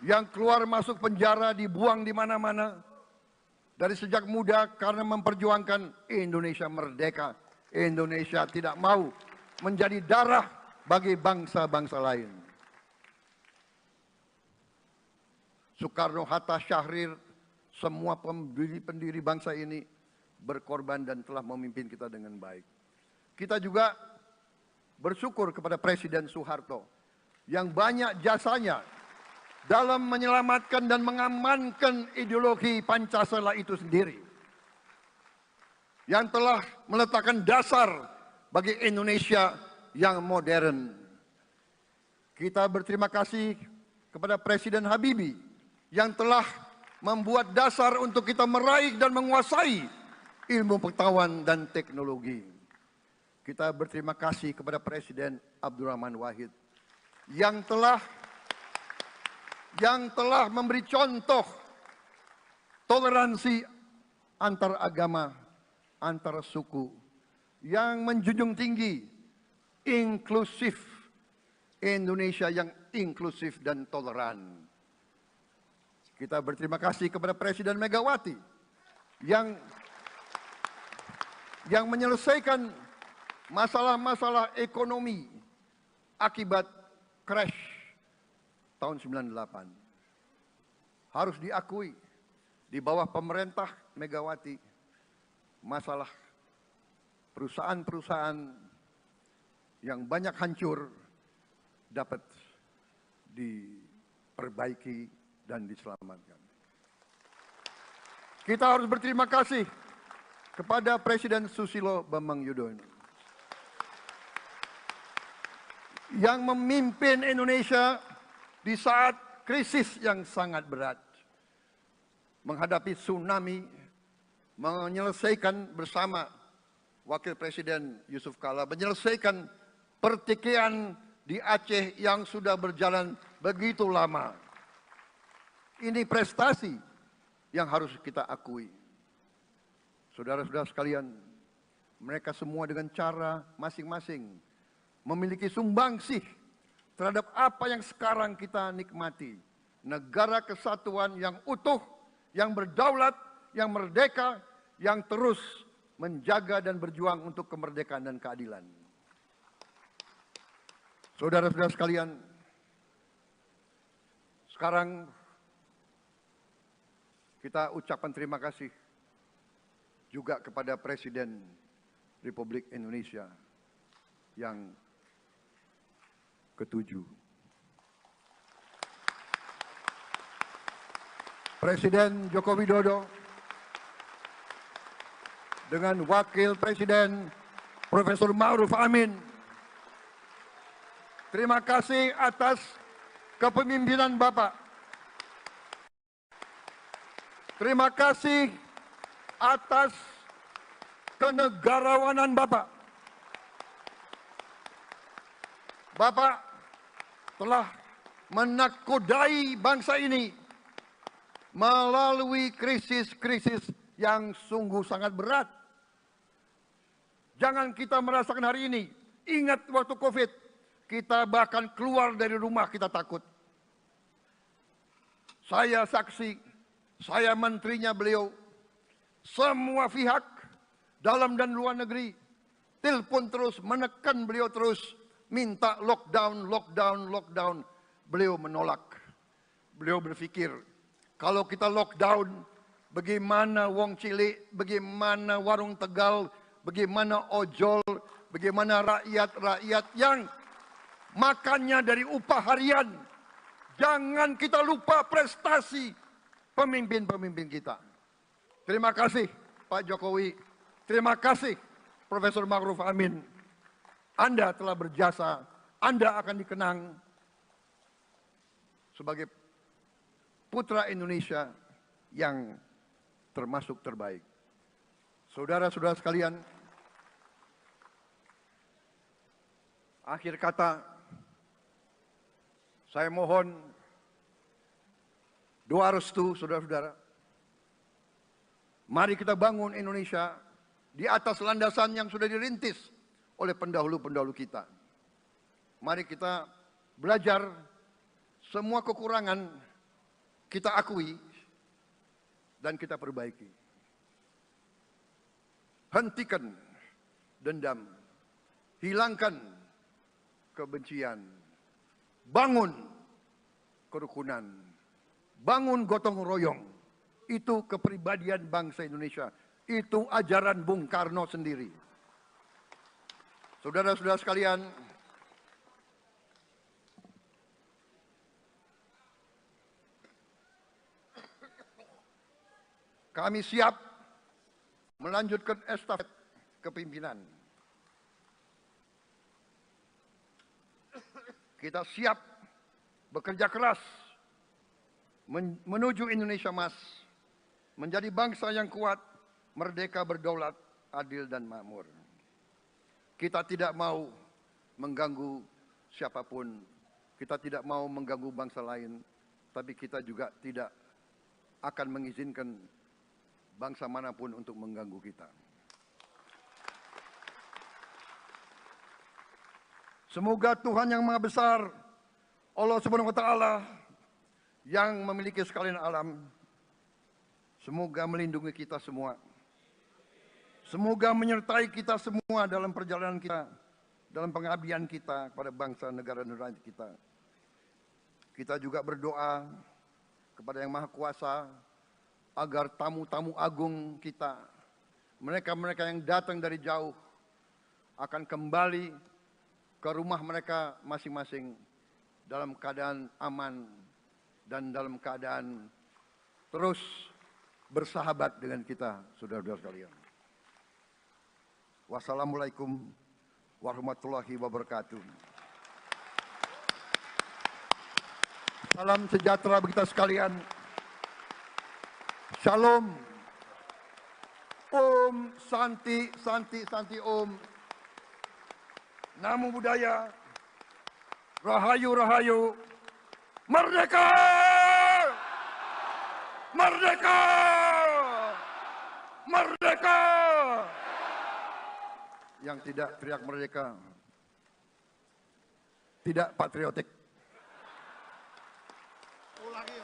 Yang keluar masuk penjara, dibuang di mana-mana. Dari sejak muda karena memperjuangkan Indonesia merdeka. Indonesia tidak mau menjadi darah bagi bangsa-bangsa lain. Soekarno, Hatta, Syahrir, semua pendiri bangsa ini berkorban dan telah memimpin kita dengan baik. Kita juga bersyukur kepada Presiden Soeharto yang banyak jasanya dalam menyelamatkan dan mengamankan ideologi Pancasila itu sendiri, yang telah meletakkan dasar bagi Indonesia yang modern. Kita berterima kasih kepada Presiden Habibie yang telah membuat dasar untuk kita meraih dan menguasai ilmu pengetahuan dan teknologi. Kita berterima kasih kepada Presiden Abdurrahman Wahid yang telah memberi contoh toleransi antar agama, antar suku, yang menjunjung tinggi inklusif, Indonesia yang inklusif dan toleran. Kita berterima kasih kepada Presiden Megawati yang menyelesaikan masalah-masalah ekonomi akibat crash tahun 98. Harus diakui, di bawah pemerintah Megawati, masalah perusahaan-perusahaan yang banyak hancur dapat diperbaiki dan diselamatkan. Kita harus berterima kasih kepada Presiden Susilo Bambang Yudhoyono yang memimpin Indonesia di saat krisis yang sangat berat, menghadapi tsunami, menyelesaikan bersama Wakil Presiden Yusuf Kala, menyelesaikan pertikaian di Aceh yang sudah berjalan begitu lama. Ini prestasi yang harus kita akui. Saudara-saudara sekalian, mereka semua dengan cara masing-masing memiliki sumbangsih terhadap apa yang sekarang kita nikmati. Negara kesatuan yang utuh, yang berdaulat, yang merdeka, yang terus menjaga dan berjuang untuk kemerdekaan dan keadilan. Saudara-saudara sekalian, sekarang kita ucapkan terima kasih juga kepada Presiden Republik Indonesia yang ketujuh. Presiden Joko Widodo dengan Wakil Presiden Profesor Ma'ruf Amin. Terima kasih atas kepemimpinan Bapak. Terima kasih atas kenegarawanan Bapak. Bapak telah menakodai bangsa ini melalui krisis-krisis yang sungguh sangat berat. Jangan kita merasakan hari ini. Ingat waktu COVID, kita bahkan keluar dari rumah kita takut. Saya saksi, saya menterinya beliau, semua pihak dalam dan luar negeri telepon terus, menekan beliau terus, minta lockdown, lockdown, lockdown. Beliau menolak. Beliau berpikir, kalau kita lockdown, bagaimana wong cilik, bagaimana warung Tegal, bagaimana ojol, bagaimana rakyat-rakyat yang makannya dari upah harian. Jangan kita lupa prestasi pemimpin-pemimpin kita. Terima kasih Pak Jokowi. Terima kasih Profesor Ma'ruf Amin. Anda telah berjasa. Anda akan dikenang sebagai putra Indonesia yang termasuk terbaik. Saudara-saudara sekalian, akhir kata, saya mohon doa restu saudara-saudara. Mari kita bangun Indonesia di atas landasan yang sudah dirintis oleh pendahulu-pendahulu kita. Mari kita belajar, semua kekurangan kita akui dan kita perbaiki. Hentikan dendam, hilangkan kebencian, bangun kerukunan, bangun gotong royong. Itu kepribadian bangsa Indonesia. Itu ajaran Bung Karno sendiri. Saudara-saudara sekalian, kami siap melanjutkan estafet kepimpinan. Kita siap bekerja keras menuju Indonesia Emas, menjadi bangsa yang kuat, merdeka, berdaulat, adil dan makmur. Kita tidak mau mengganggu siapapun, kita tidak mau mengganggu bangsa lain, tapi kita juga tidak akan mengizinkan bangsa manapun untuk mengganggu kita. Semoga Tuhan yang Maha Besar, Allah Subhanahu wa Ta'ala, yang memiliki sekalian alam, semoga melindungi kita semua. Semoga menyertai kita semua dalam perjalanan kita, dalam pengabdian kita kepada bangsa, negara, dan rakyat kita. Kita juga berdoa kepada Yang Maha Kuasa agar tamu-tamu agung kita, mereka-mereka yang datang dari jauh, akan kembali ke rumah mereka masing-masing dalam keadaan aman dan dalam keadaan terus bersahabat dengan kita, saudara-saudara sekalian. Wassalamualaikum warahmatullahi wabarakatuh. Salam sejahtera bagi kita sekalian. Shalom. Om Santi, Santi, Santi Om. Namo Buddhaya. Rahayu, Rahayu. Merdeka! Merdeka! Merdeka! Yang tidak teriak merdeka tidak patriotik. Ulangi.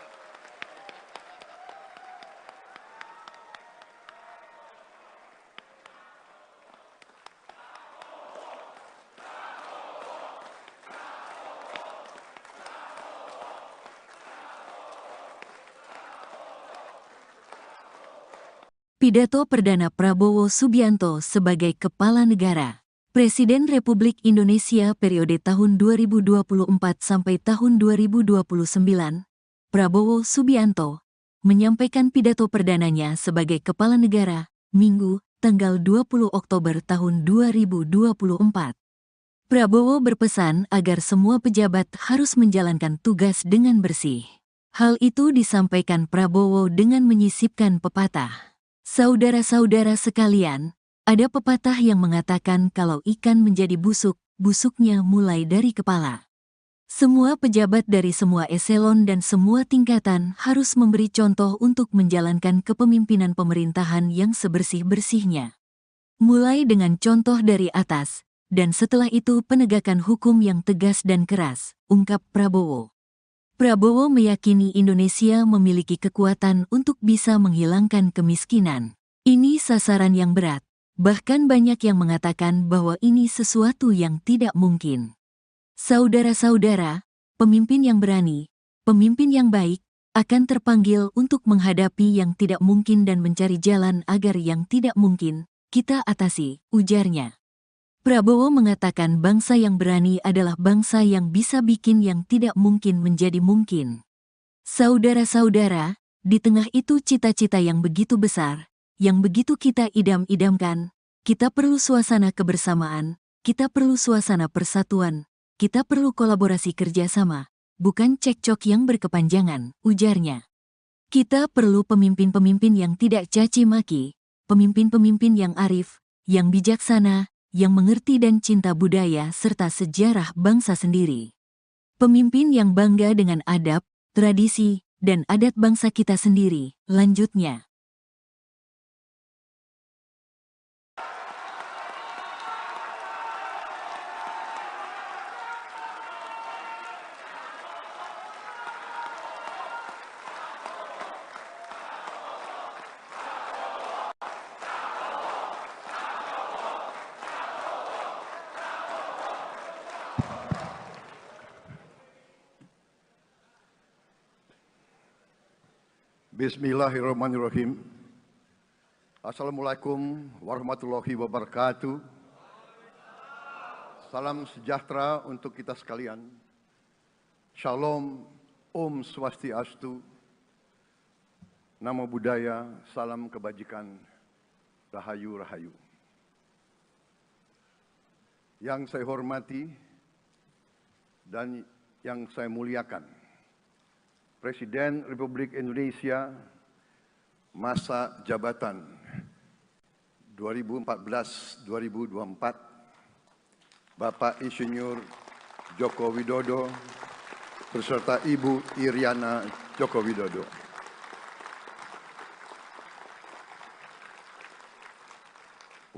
Pidato Perdana Prabowo Subianto sebagai Kepala Negara. Presiden Republik Indonesia periode tahun 2024 sampai tahun 2029, Prabowo Subianto, menyampaikan pidato perdananya sebagai Kepala Negara, Minggu, tanggal 20 Oktober tahun 2024. Prabowo berpesan agar semua pejabat harus menjalankan tugas dengan bersih. Hal itu disampaikan Prabowo dengan menyisipkan pepatah. Saudara-saudara sekalian, ada pepatah yang mengatakan kalau ikan menjadi busuk, busuknya mulai dari kepala. Semua pejabat dari semua eselon dan semua tingkatan harus memberi contoh untuk menjalankan kepemimpinan pemerintahan yang sebersih-bersihnya. Mulai dengan contoh dari atas, dan setelah itu penegakan hukum yang tegas dan keras, ungkap Prabowo. Prabowo meyakini Indonesia memiliki kekuatan untuk bisa menghilangkan kemiskinan. Ini sasaran yang berat, bahkan banyak yang mengatakan bahwa ini sesuatu yang tidak mungkin. Saudara-saudara, pemimpin yang berani, pemimpin yang baik, akan terpanggil untuk menghadapi yang tidak mungkin dan mencari jalan agar yang tidak mungkin kita atasi, ujarnya. Prabowo mengatakan bangsa yang berani adalah bangsa yang bisa bikin yang tidak mungkin menjadi mungkin. Saudara-saudara, di tengah itu cita-cita yang begitu besar, yang begitu kita idam-idamkan, kita perlu suasana kebersamaan, kita perlu suasana persatuan, kita perlu kolaborasi kerjasama, bukan cekcok yang berkepanjangan, ujarnya. Kita perlu pemimpin-pemimpin yang tidak caci maki, pemimpin-pemimpin yang arif, yang bijaksana, yang mengerti dan cinta budaya serta sejarah bangsa sendiri. Pemimpin yang bangga dengan adab, tradisi, dan adat bangsa kita sendiri, lanjutnya. Bismillahirrahmanirrahim. Assalamualaikum warahmatullahi wabarakatuh. Salam sejahtera untuk kita sekalian. Shalom, Om Swastiastu, Namo Buddhaya, salam kebajikan, Rahayu Rahayu. Yang saya hormati dan yang saya muliakan, Presiden Republik Indonesia masa jabatan 2014-2024, Bapak Insinyur Joko Widodo beserta Ibu Iriana Joko Widodo.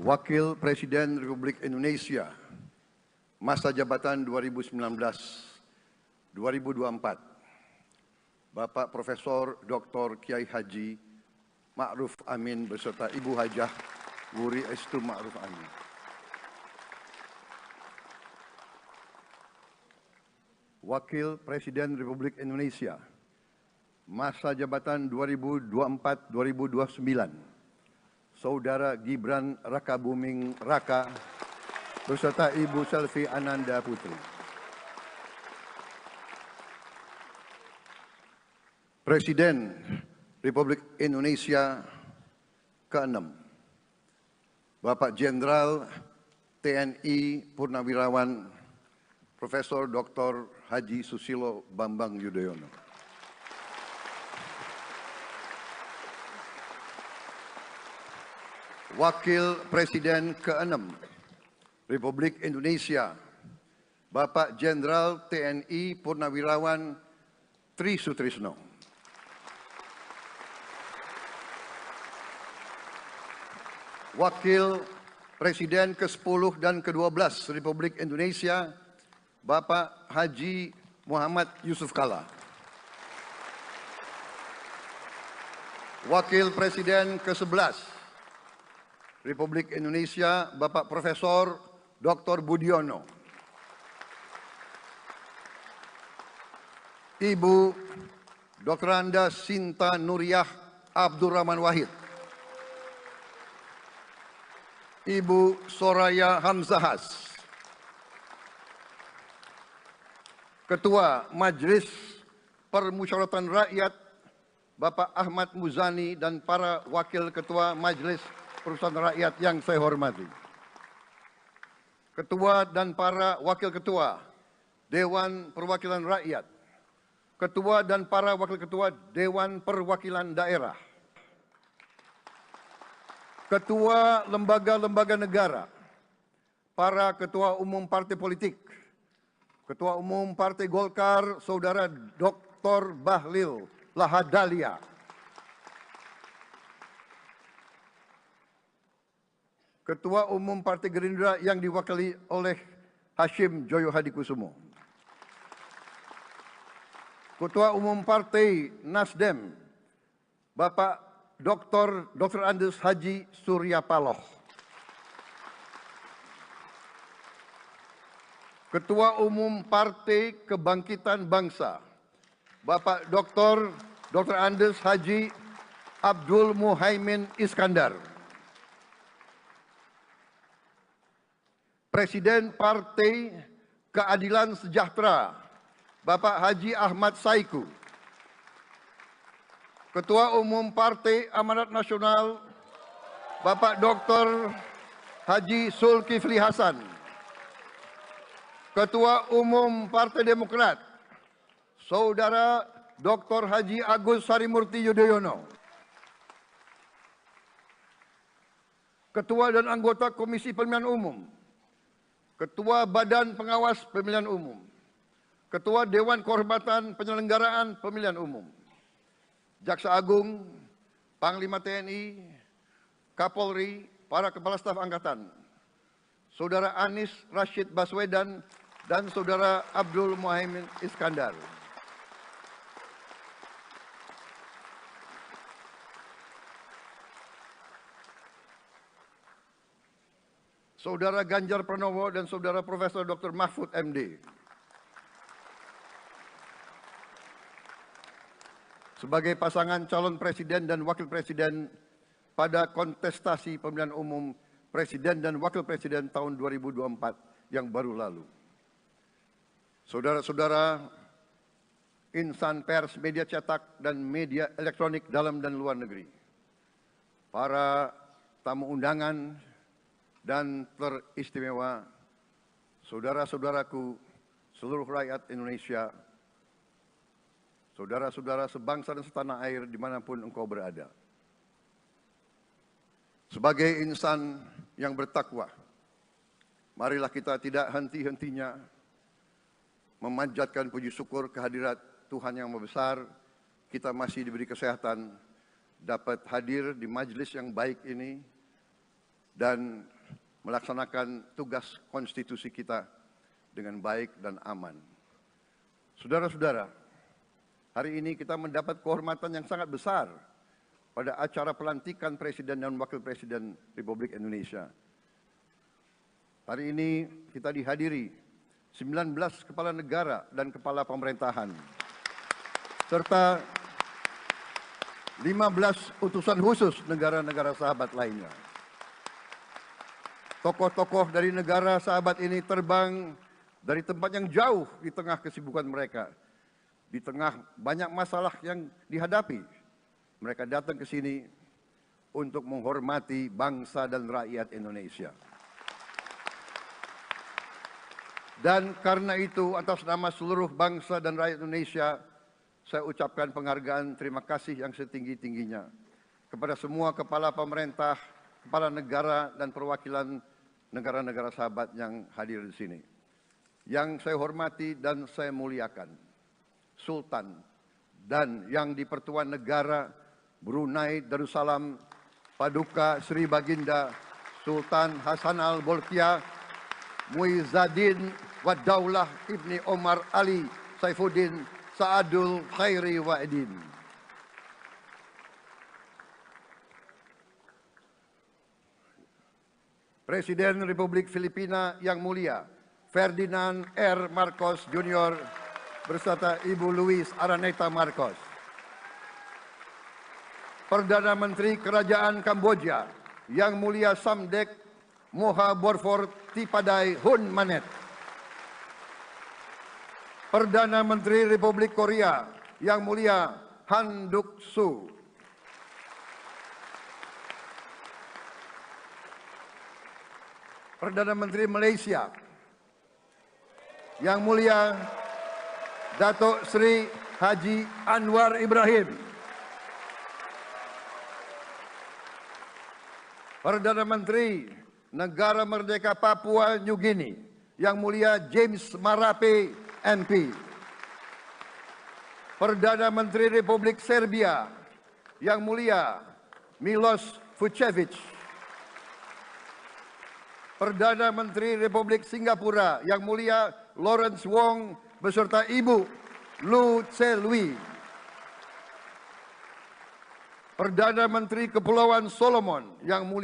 Wakil Presiden Republik Indonesia masa jabatan 2019-2024, Bapak Profesor Dr. Kiai Haji Ma'ruf Amin beserta Ibu Hajah Wuri Estu Ma'ruf Amin. Wakil Presiden Republik Indonesia masa jabatan 2024-2029, Saudara Gibran Rakabuming Raka beserta Ibu Selvi Ananda Putri. Presiden Republik Indonesia ke-6, Bapak Jenderal TNI Purnawirawan Profesor Dr. Haji Susilo Bambang Yudhoyono. Wakil Presiden ke-6 Republik Indonesia, Bapak Jenderal TNI Purnawirawan Tri Sutrisno. Wakil Presiden ke-10 dan ke-12 Republik Indonesia, Bapak Haji Muhammad Yusuf Kalla. Wakil Presiden ke-11 Republik Indonesia, Bapak Profesor Dr. Budiono. Ibu Dr. Anda Sinta Nuriyah Abdurrahman Wahid. Ibu Soraya Hamzahas, Ketua Majelis Permusyawaratan Rakyat Bapak Ahmad Muzani dan para Wakil Ketua Majelis Permusyawaratan Rakyat yang saya hormati. Ketua dan para Wakil Ketua Dewan Perwakilan Rakyat, Ketua dan para Wakil Ketua Dewan Perwakilan Daerah, Ketua lembaga-lembaga negara, para Ketua Umum Partai Politik, Ketua Umum Partai Golkar, Saudara Dr. Bahlil Lahadalia, Ketua Umum Partai Gerindra yang diwakili oleh Hashim Joyo Hadikusumo, Ketua Umum Partai Nasdem, Bapak Dr. Andes Haji Surya Paloh, Ketua Umum Partai Kebangkitan Bangsa, Bapak Dr. Andes Haji Abdul Muhaimin Iskandar, Presiden Partai Keadilan Sejahtera, Bapak Haji Ahmad Saiku, Ketua Umum Partai Amanat Nasional, Bapak Dr. Haji Zulkifli Hasan, Ketua Umum Partai Demokrat, Saudara Dr. Haji Agus Harimurti Yudhoyono, Ketua dan anggota Komisi Pemilihan Umum, Ketua Badan Pengawas Pemilihan Umum, Ketua Dewan Kehormatan Penyelenggaraan Pemilihan Umum, Jaksa Agung, Panglima TNI, Kapolri, para Kepala Staf Angkatan, Saudara Anies Rashid Baswedan, dan Saudara Abdul Muhaimin Iskandar. Saudara Ganjar Pranowo dan Saudara Profesor Dr. Mahfud MD. Sebagai pasangan calon presiden dan wakil presiden pada kontestasi pemilihan umum presiden dan wakil presiden tahun 2024 yang baru lalu. Saudara-saudara insan pers, media cetak, dan media elektronik dalam dan luar negeri, para tamu undangan dan teristimewa, saudara-saudaraku, seluruh rakyat Indonesia, saudara-saudara sebangsa dan setanah air dimanapun engkau berada. Sebagai insan yang bertakwa, marilah kita tidak henti-hentinya memanjatkan puji syukur kehadirat Tuhan yang Maha Besar. Kita masih diberi kesehatan, dapat hadir di majelis yang baik ini, dan melaksanakan tugas konstitusi kita dengan baik dan aman. Saudara-saudara, hari ini kita mendapat kehormatan yang sangat besar pada acara pelantikan Presiden dan Wakil Presiden Republik Indonesia. Hari ini kita dihadiri 19 kepala negara dan kepala pemerintahan, serta 15 utusan khusus negara-negara sahabat lainnya. Tokoh-tokoh dari negara sahabat ini terbang dari tempat yang jauh di tengah kesibukan mereka. Di tengah banyak masalah yang dihadapi, mereka datang ke sini untuk menghormati bangsa dan rakyat Indonesia. Dan karena itu, atas nama seluruh bangsa dan rakyat Indonesia, saya ucapkan penghargaan terima kasih yang setinggi-tingginya kepada semua kepala pemerintah, kepala negara, dan perwakilan negara-negara sahabat yang hadir di sini. Yang saya hormati dan saya muliakan, Sultan dan yang di Pertuan Negara Brunei Darussalam Paduka Sri Baginda Sultan Hasan Al-Bolkiah Muizzaddin Wadaulah Ibni Omar Ali Saifuddin Saadul Khairi Wa'idin. Presiden Republik Filipina yang mulia Ferdinand R. Marcos Jr. beserta Ibu Luis Araneta Marcos. Perdana Menteri Kerajaan Kamboja yang mulia Samdech Moha Borfor Tipadai Hun Manet. Perdana Menteri Republik Korea Yang Mulia Han Duck-soo. Perdana Menteri Malaysia Yang Mulia Datuk Seri Haji Anwar Ibrahim. Perdana Menteri Negara Merdeka Papua New Guinea Yang Mulia James Marape MP. Perdana Menteri Republik Serbia Yang Mulia Milos Vucevic. Perdana Menteri Republik Singapura Yang Mulia Lawrence Wong beserta Ibu Lu Tse Lui. Perdana Menteri Kepulauan Solomon Yang Mulia